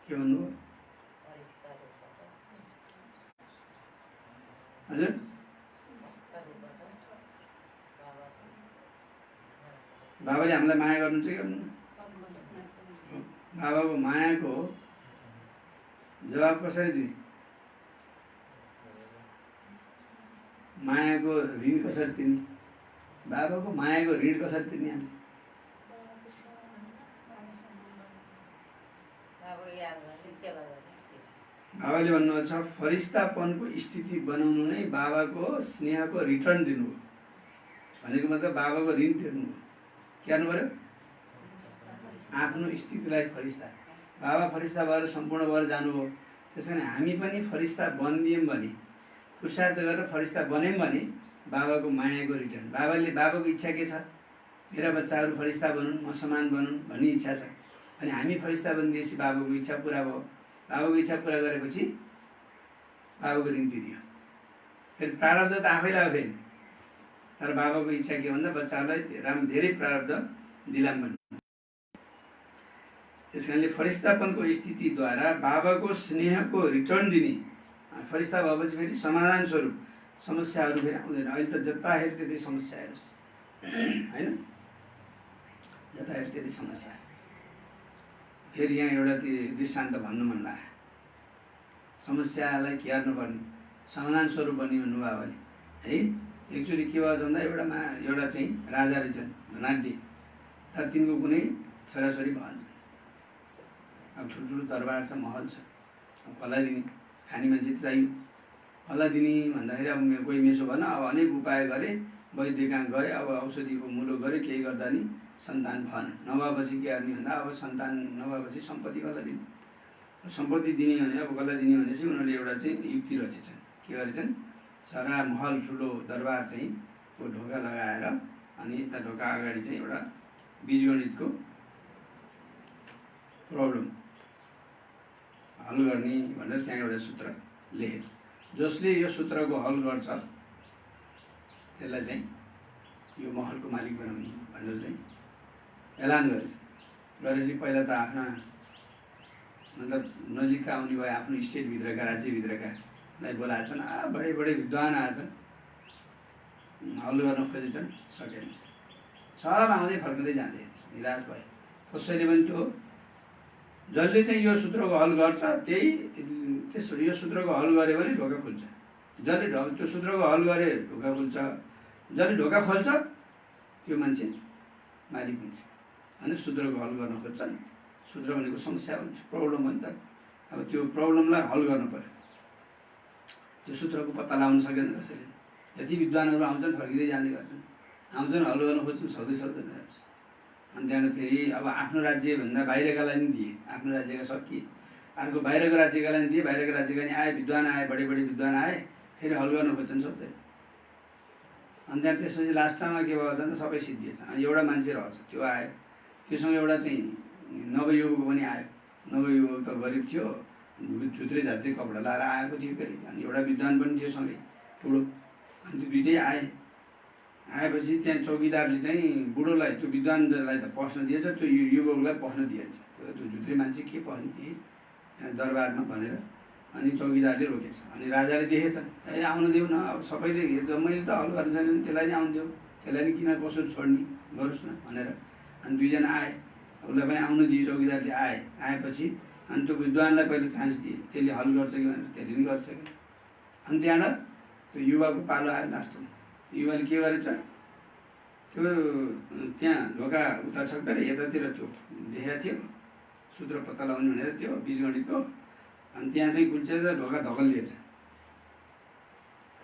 के भन्नु हजुर? बाबाले हामीलाई माया गर्नुहुन्छ कि गर्नु? बाबाको मायाको जवाब कसरी दिने? मायाको ऋण कसरी तिर्ने? बाबाको मायाको ऋण कसरी तिर्ने? हामी बाबाले भन्नुभएको छ, फरिस्तापनको स्थिति बनाउनु नै बाबाको स्नेहको रिटर्न दिनु हो। भनेको मतलब बाबाको ऋण तिर्नु हो। के गर्नु पर्यो? आफ्नो स्थितिलाई फरिस्ता, बाबा फरिस्ता भएर सम्पूर्ण भएर जानुभयो। त्यस कारण हामी पनि फरिस्ता बनिदियौँ भने, पुरुषार्थ गरेर फरिस्ता बन्यौँ भने बाबाको मायाको रिटर्न। बाबाको इच्छा के छ? मेरा बच्चाहरू फरिस्ता बनुन्, म समान बनुन् भन्ने इच्छा छ। अनि हामी फरिस्ता बनिदिएपछि बाबाको इच्छा पुरा भयो। बाबाको इच्छा पुरा गरेपछि बाबाको ऋण तिरियो। फेरि प्रारब्ध त आफैलाई हो फेरि। तर बाबाको इच्छा के भन्दा बच्चाहरूलाई धेरै प्रारब्ध दिलाम भन्नु। त्यस कारणले फरिस्तापनको स्थितिद्वारा बाबाको स्नेहको रिटर्न दिने। फरिस्ता भएपछि फेरि समाधान स्वरूप समस्याहरू फेरि आउँदैन। अहिले त जता हेऱ्यो त्यति समस्याहरू होइन, जता हेऱ्यो त्यति समस्या। फेरि यहाँ एउटा दृष्टान्त भन्नु मन लाग्यो। समस्यालाई के गर्नुपर्ने? समाधान स्वरूप बन्ने भन्नु बाबाले है। एकचोटि के भयो भन्दा एउटा चाहिँ राजा रहेछन्, धनाढ्य। तर तिनको कुनै छोराछोरी भएन। अब ठुल्ठुलो दरबार छ, महल छ। अब कसलाई दिने? खाने मान्छे चाहियो। कसलाई दिने भन्दाखेरि अब कोही मेसो भएन। अब अनेक उपाय गरे, वैद्य कहाँ गए, अब औषधिको मुलो गरे, केही गर्दा नि सन्तान भएन। नभएपछि के गर्ने भन्दा अब सन्तान नभएपछि सम्पत्ति कसलाई दिने? सम्पत्ति दिने भने अब कसलाई दिने भनेपछि उनीहरूले एउटा चाहिँ युक्ति रचेछन्। के गरेछन्? सारा महल ठुलो दरबार चाहिँ को ढोका लगाएर अनि यता ढोका अगाडि चाहिँ एउटा बीजगणितको प्रब्लम हल गर्ने भनेर त्यहाँ एउटा सूत्र लेखेछ। जसले यो सूत्रको हल गर्छ त्यसलाई चाहिँ यो महलको मालिक बनाउने भनेर चाहिँ एलान गरेपछि पहिला त आफ्ना मतलब नजिकका आउने भए आफ्नो स्टेटभित्रका राज्यभित्रकालाई बोलाएछन्। बडे बडे विद्वान आएछन्, हल गर्न खोजेछन्, सकेन। सब आउँदै फर्किँदै जाँदै निराश भए। कसैले पनि त्यो जसले चाहिँ यो सूत्रको हल गर्छ यो सूत्रको हल गऱ्यो भने ढोका खुल्छ। जसले त्यो सूत्रको हल गरे ढोका खुल्छ। जसले ढोका खोल्छ त्यो मान्छे मालिक हुन्छ। अनि सूत्रको हल गर्न खोज्छ नि। सूत्र भनेको समस्या हुन्छ, प्रब्लम हो नि त। अब त्यो प्रब्लमलाई हल गर्नु पर्यो। त्यो सूत्रको पत्ता लगाउन सकेन कसैले। यति विद्वानहरू आउँछन्, फर्किँदै जाँदै गर्छन्, आउँछन्, हल गर्न खोज्छन्, सक्दैन। अनि त्यहाँबाट फेरि अब आफ्नो राज्यभन्दा बाहिरकालाई नि दिए। आफ्नो राज्यका सकिए, अर्को बाहिरको राज्यकालाई नि दिए। बाहिरको राज्यका नि आए, विद्वान आए, बडे विद्वान आए, फेरि हल गर्न खोज्छन्, सक्दैन। अनि त्यहाँ त्यसपछि लास्टमा के भयो भने सबै सिद्धिएछ। अनि एउटा मान्छे रहेछ, त्यो आयो। त्योसँग एउटा चाहिँ नवयुवक पनि आयो। नवयुवक त गरिब थियो, झुत्रे झात्रे कपडा लाएर आएको थियो फेरि। अनि एउटा विद्वान पनि थियो सँगै ठुलो। अनि त्यो दुइटै आएपछि त्यहाँ चौकीदारले चाहिँ बुढोलाई, त्यो विद्वानलाई त पस्न दिएछ, त्यो युवकलाई पस्न दिएछ। त्यो झुत्रे मान्छे के पस्ने त्यहाँ दरबारमा भनेर अनि चौकीदारले रोकेछ। अनि राजाले देखेछ, ए आउन देऊ न, अब सबैले मैले त हल गर्नु छैन भने त्यसलाई नै आउनु देऊ, त्यसलाई नि किन कसो छोड्ने, गरोस् न भनेर। अनि दुईजना आए, उसलाई पनि आउनु दिए। चौकीदारले आएपछि अनि त्यो विद्वानलाई पहिले चान्स दिए, त्यसले हल गर्छ कि भनेर, त्यसले पनि गर्छ कि। अनि त्यहाँबाट त्यो युवाको पालो आयो लास्टमा। युवाले के गरेछ, त्यो त्यहाँ ढोका उता छ के अरे यतातिर त्यो देखेको थियो सूत्र पत्ता लगाउने भनेर, त्यो बीजगणितको। अनि त्यहाँ चाहिँ कुल्चेर ढोका धकलिएछ,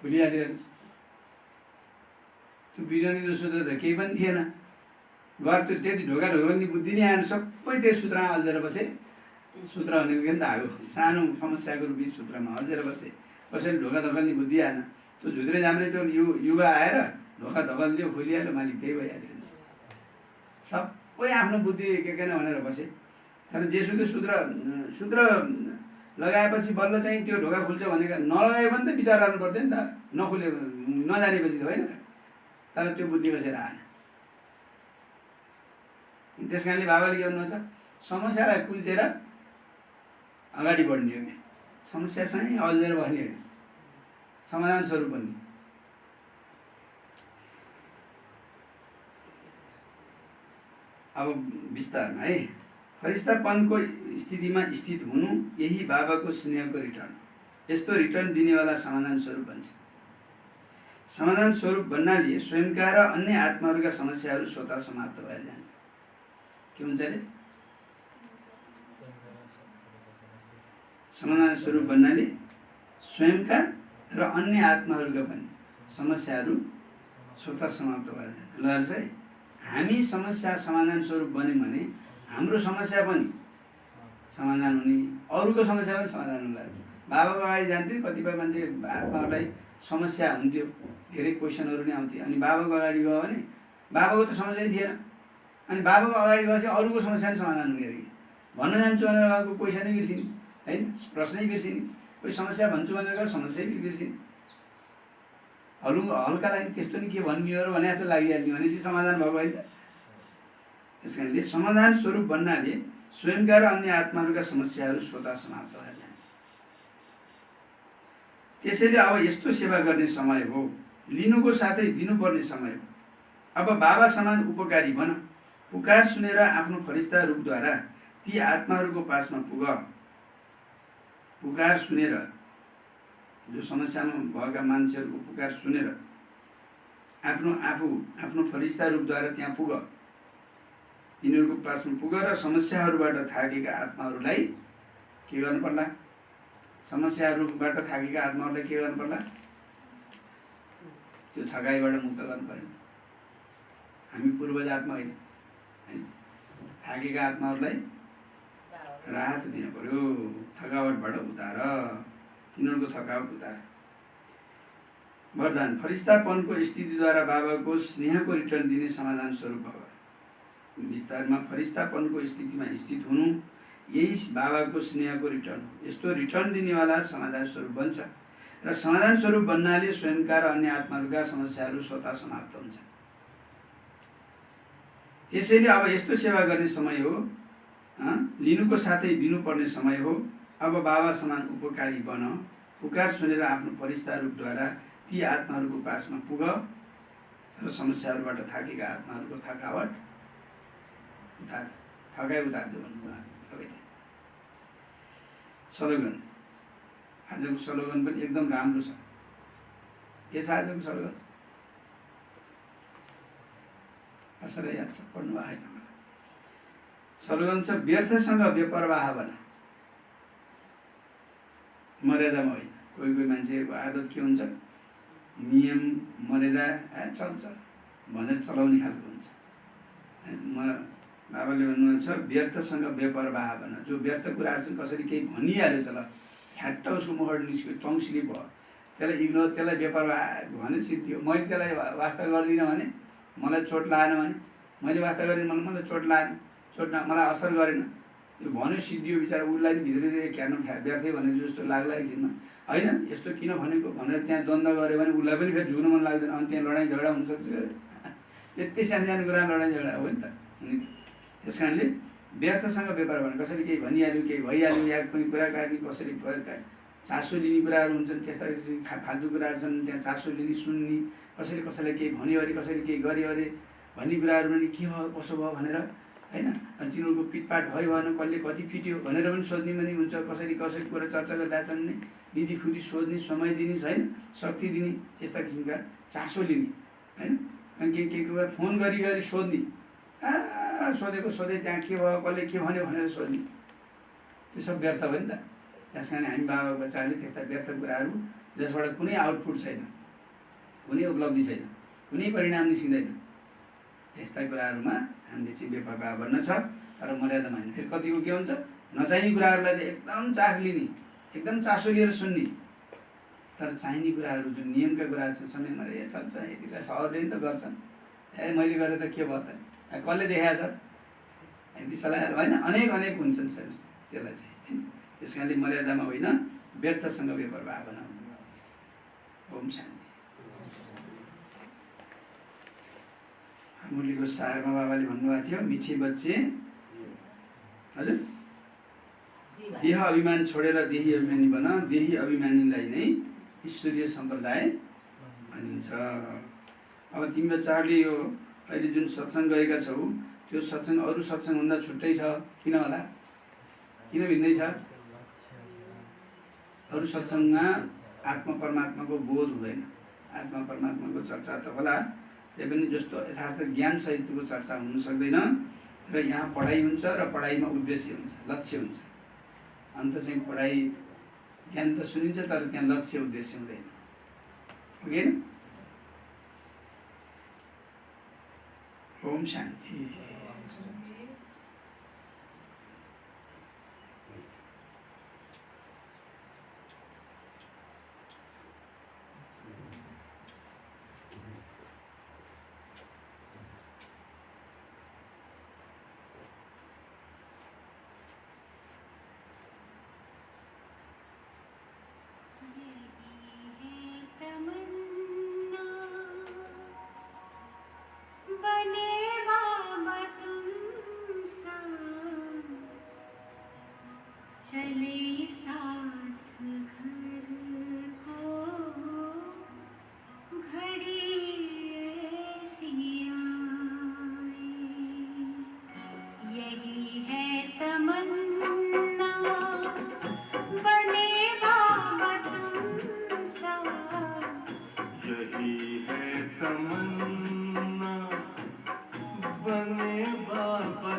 खुलिहाल्यो। त्यो बीजगणितको सूत्र त केही पनि थिएन। घर त्यो त्यति ढोका नि बुद्धि नै आएन, सबै त्यो सूत्रमा अल्झेर बसे। सूत्र भनेको के नि त आगो सानो समस्याको रूपी सूत्रमा अल्झेर बसे। कसैले ढोका धकल्ने बुद्धि आएन। त्यो झुत्रे झाम्रे त्यो युवा आएर ढोका धकलिदियो, खोलिहाल्यो, मालिक त्यही भइहाल्यो। सबै आफ्नो बुद्धि के भनेर बसे। तर जेसुकै सूत्र लगाएपछि बल्ल चाहिँ त्यो ढोका खुल्छ भनेको, नलगायो भने त विचार गर्नु पर्थ्यो नि त, नखुल्यो नजानेपछि त होइन। तर त्यो बुद्धि बसेर आएन। त्यस कारणले बाबाले के भन्नुहुन्छ, समस्यालाई कुल्चेर अगाडि बढ्ने हो क्या, समस्या चाहिँ अल्झेर बस्ने होइन, समाधान स्वरूप बन्ने। अब विस्तारमा है, फरिस्तापनको स्थितिमा स्थित हुनु यही बाबाको स्नेहको रिटर्न। यस्तो रिटर्न दिनेवाला समाधान स्वरूप बन्छ। समाधान स्वरूप बन्नाले स्वयंका र अन्य आत्माहरूका समस्याहरू स्वतः समाप्त भएर जान्छ। के हुन्छ अरे, समाधान स्वरूप बन्नाले स्वयंका र अन्य आत्माहरूका पनि समस्याहरू स्वतः समाप्त भएर जान्छ। ल चाहिँ हामी समस्या समाधान स्वरूप बन्यौँ भने हाम्रो समस्या पनि समाधान हुने, अरूको समस्या पनि समाधान हुन लाग्छ। बाबाको अगाडि जान्थ्यो, कतिपय मान्छे आत्माहरूलाई समस्या हुन्थ्यो, धेरै क्वेसनहरू नै आउँथे। अनि बाबाको अगाडि गयो भने बाबाको त समस्या थिएन, अनि बाबाको अगाडि गएपछि अरूको समस्या पनि समाधान हुने रहेछ। भन्न जान्छु भनेर बाबाको क्वेसनै बिर्सिने होइन, प्रश्नै बिर्सिने। कोही समस्या भन्छु भनेर समस्या बिर्सिने। हल्का लागि त्यस्तो नि के भन्ने हो भने जस्तो लागिहाल्ने, भनेपछि समाधान भएको होइन त। त्यस कारणले समाधान स्वरूप बन्नाले स्वयंका र अन्य आत्माहरूका समस्याहरू स्वतः समाप्त भएर जान्छ। त्यसैले अब यस्तो सेवा गर्ने समय हो, लिनुको साथै दिनुपर्ने समय हो। अब बाबा समान उपकारी बन, पुकार सुनेर आफ्नो फरिस्ता रूपद्वारा ती आत्माहरूको पासमा पुग। पुकार सुनेर, जो समस्यामा भएका मान्छेहरूको पुकार सुनेर आफ्नो फरिस्ता रूपद्वारा त्यहाँ पुग, तिनीहरूको पासमा पुग र समस्याहरूबाट थाकेका आत्माहरूलाई के गर्नु पर्ला, समस्याहरूबाट थाकेका आत्माहरूलाई के गर्नु पर्ला, त्यो थकाइबाट मुक्त गर्नु पर्यो। हामी पूर्वज आत्मा होइन, थाकेका आत्माहरूलाई राहत दिनु पर्यो, थकावटबाट उतार, तिनीहरूको थकावट उतार। वरदान, फरिस्तापनको स्थितिद्वारा बाबाको स्नेहको रिटर्न दिने समाधान स्वरूप भव। विस्तारमा फरिस्तापनको स्थितिमा स्थित हुनु यही बाबाको स्नेहको रिटर्न हो। यस्तो रिटर्न दिनेवाला समाधान स्वरूप बन्छ र समाधान स्वरूप बन्नाले स्वयंका र अन्य आत्माहरूका समस्याहरू स्वतः समाप्त हुन्छ। त्यसैले अब यस्तो सेवा गर्ने समय हो, लिनुको साथै दिनुपर्ने समय हो। अब बाबा समान उपकारी बन, पुकार सुनेर आफ्नो फरिस्ता रूपद्वारा ती आत्माहरूको पासमा पुग र समस्याहरूबाट थाकेका आत्माहरूको थकावट उतार, थकाइ उतार्दै भन्नुभयो सबैले। स्लोगन, आजको स्लोगन पनि एकदम राम्रो छ। के छ आजको स्लोगन? कसैलाई याद छ? पढ्नु आएन मलाई। स्लोगन छ, व्यर्थसँग बेपरवाह बन, मर्यादामा होइन। कोही कोही मान्छेहरूको आदत के हुन्छ, नियम मर्यादा चल्छ भनेर चलाउने खालको हुन्छ। बाबाले भन्नुहुन्छ व्यर्थसँग बेपरवाह बन। जो व्यर्थ कुराहरू चाहिँ कसरी केही भनिहाल्यो ल, ह्याट्ट उसको मुखबाट निस्क्यो, टङ्सिली भयो, त्यसलाई इग्नोर, त्यसलाई बेपरवाह भने सिद्धियो। मैले त्यसलाई वास्ता गर्दिनँ भने, मलाई चोट लागेन भने, मैले वास्ता गरेँ मलाई चोट लागेन, चोट मलाई असर गरेन, यो भन्यो सिद्धियो बिचरा उसलाई नि भित्र क्यान व्यर्थै भनेको जस्तो लाग्ला एकछिनमा होइन यस्तो किन भनेको भनेर त्यहाँ द्वन्द्व गऱ्यो भने उसलाई पनि फेरि झुक्न मन लाग्दैन अनि त्यहाँ लडाइँ झगडा हुनसक्छ त्यति सानो सानो कुरा लडाइँ झगडा हो नि त त्यस कारणले व्यर्थसँग व्यापार भने कसैले केही भनिहाल्यो केही भइहाल्यो या कुनै कुरा काट्ने कसरी चासो लिने कुराहरू हुन्छन् त्यस्ता फाल्तु कुराहरू छन् त्यहाँ चासो लिने सुन्ने कसैले कसैलाई केही भन्यो अरे कसैले केही गर्यो अरे भन्ने कुराहरू पनि के भयो कसो भयो भनेर होइन अनि तिनीहरूको पिटपाट भयो भएन कसले कति फिट्यो भनेर पनि सोध्ने पनि हुन्छ कसैले कसैको कुरा चर्चा गरिरहेछन् भने निधि खुदी सोध्ने समय दिने होइन शक्ति दिने त्यस्ता किसिमका चासो लिने होइन अनि के कुरा फोन गरी गरी सोध्ने सोधेको सोधे त्यहाँ के भयो कसले के भन्यो भनेर सोध्ने त्यो सब व्यर्थ भयो नि त त्यस कारण हामी बाबा बच्चाहरूले त्यस्ता व्यर्थ कुराहरू जसबाट कुनै आउटपुट छैन कुनै उपलब्धि छैन कुनै परिणाम निस्किँदैन यस्ता कुराहरूमा हामीले चाहिँ बेपरवाह बन्न छ तर मर्यादामा हामी फेरि कतिको के हुन्छ नचाहिने कुराहरूलाई चाहिँ एकदम चाख लिने एकदम चासो लिएर सुन्ने तर चाहिने कुराहरू जुन नियमका कुराहरू छन् समयमा चल्छ यति कुरा सबले नि त गर्छन् मैले गरेर त के भयो त कसले देखाएको छ यति चलाएर होइन अनेक अनेक हुन्छन् सर त्यसलाई चाहिँ त्यस कारणले मर्यादामा होइन व्यर्थसँग बेपरवाह बनाउनु ओम शान्ति मुरलीको सारमा बाबाले भन्नुभएको थियो मिठी बच्चे हजुर देह अभिमान छोडेर देही अभिमानी बन देही अभिमानीलाई नै ईश्वरीय सम्प्रदाय भनिन्छ। अब तिमी बच्चाहरूले यो अहिले जुन सत्सङ्ग गरेका छौ त्यो सत्सङ्ग अरू सत्सङ्गभन्दा छुट्टै छ किन होला किन भिन्दै छ अरू सत्सङ्गमा आत्मा परमात्माको बोध हुँदैन आत्मा परमात्माको चर्चा त होला त्यही पनि जस्तो यथार्थ ज्ञान सहितको चर्चा हुन सक्दैन र यहाँ पढाइ हुन्छ र पढाइमा उद्देश्य हुन्छ लक्ष्य हुन्छ अन्त चाहिँ पढाइ ज्ञान त सुनिन्छ तर त्यहाँ लक्ष्य उद्देश्य हुँदैन ओके ओम शान्ति तमन्ना बने बाबा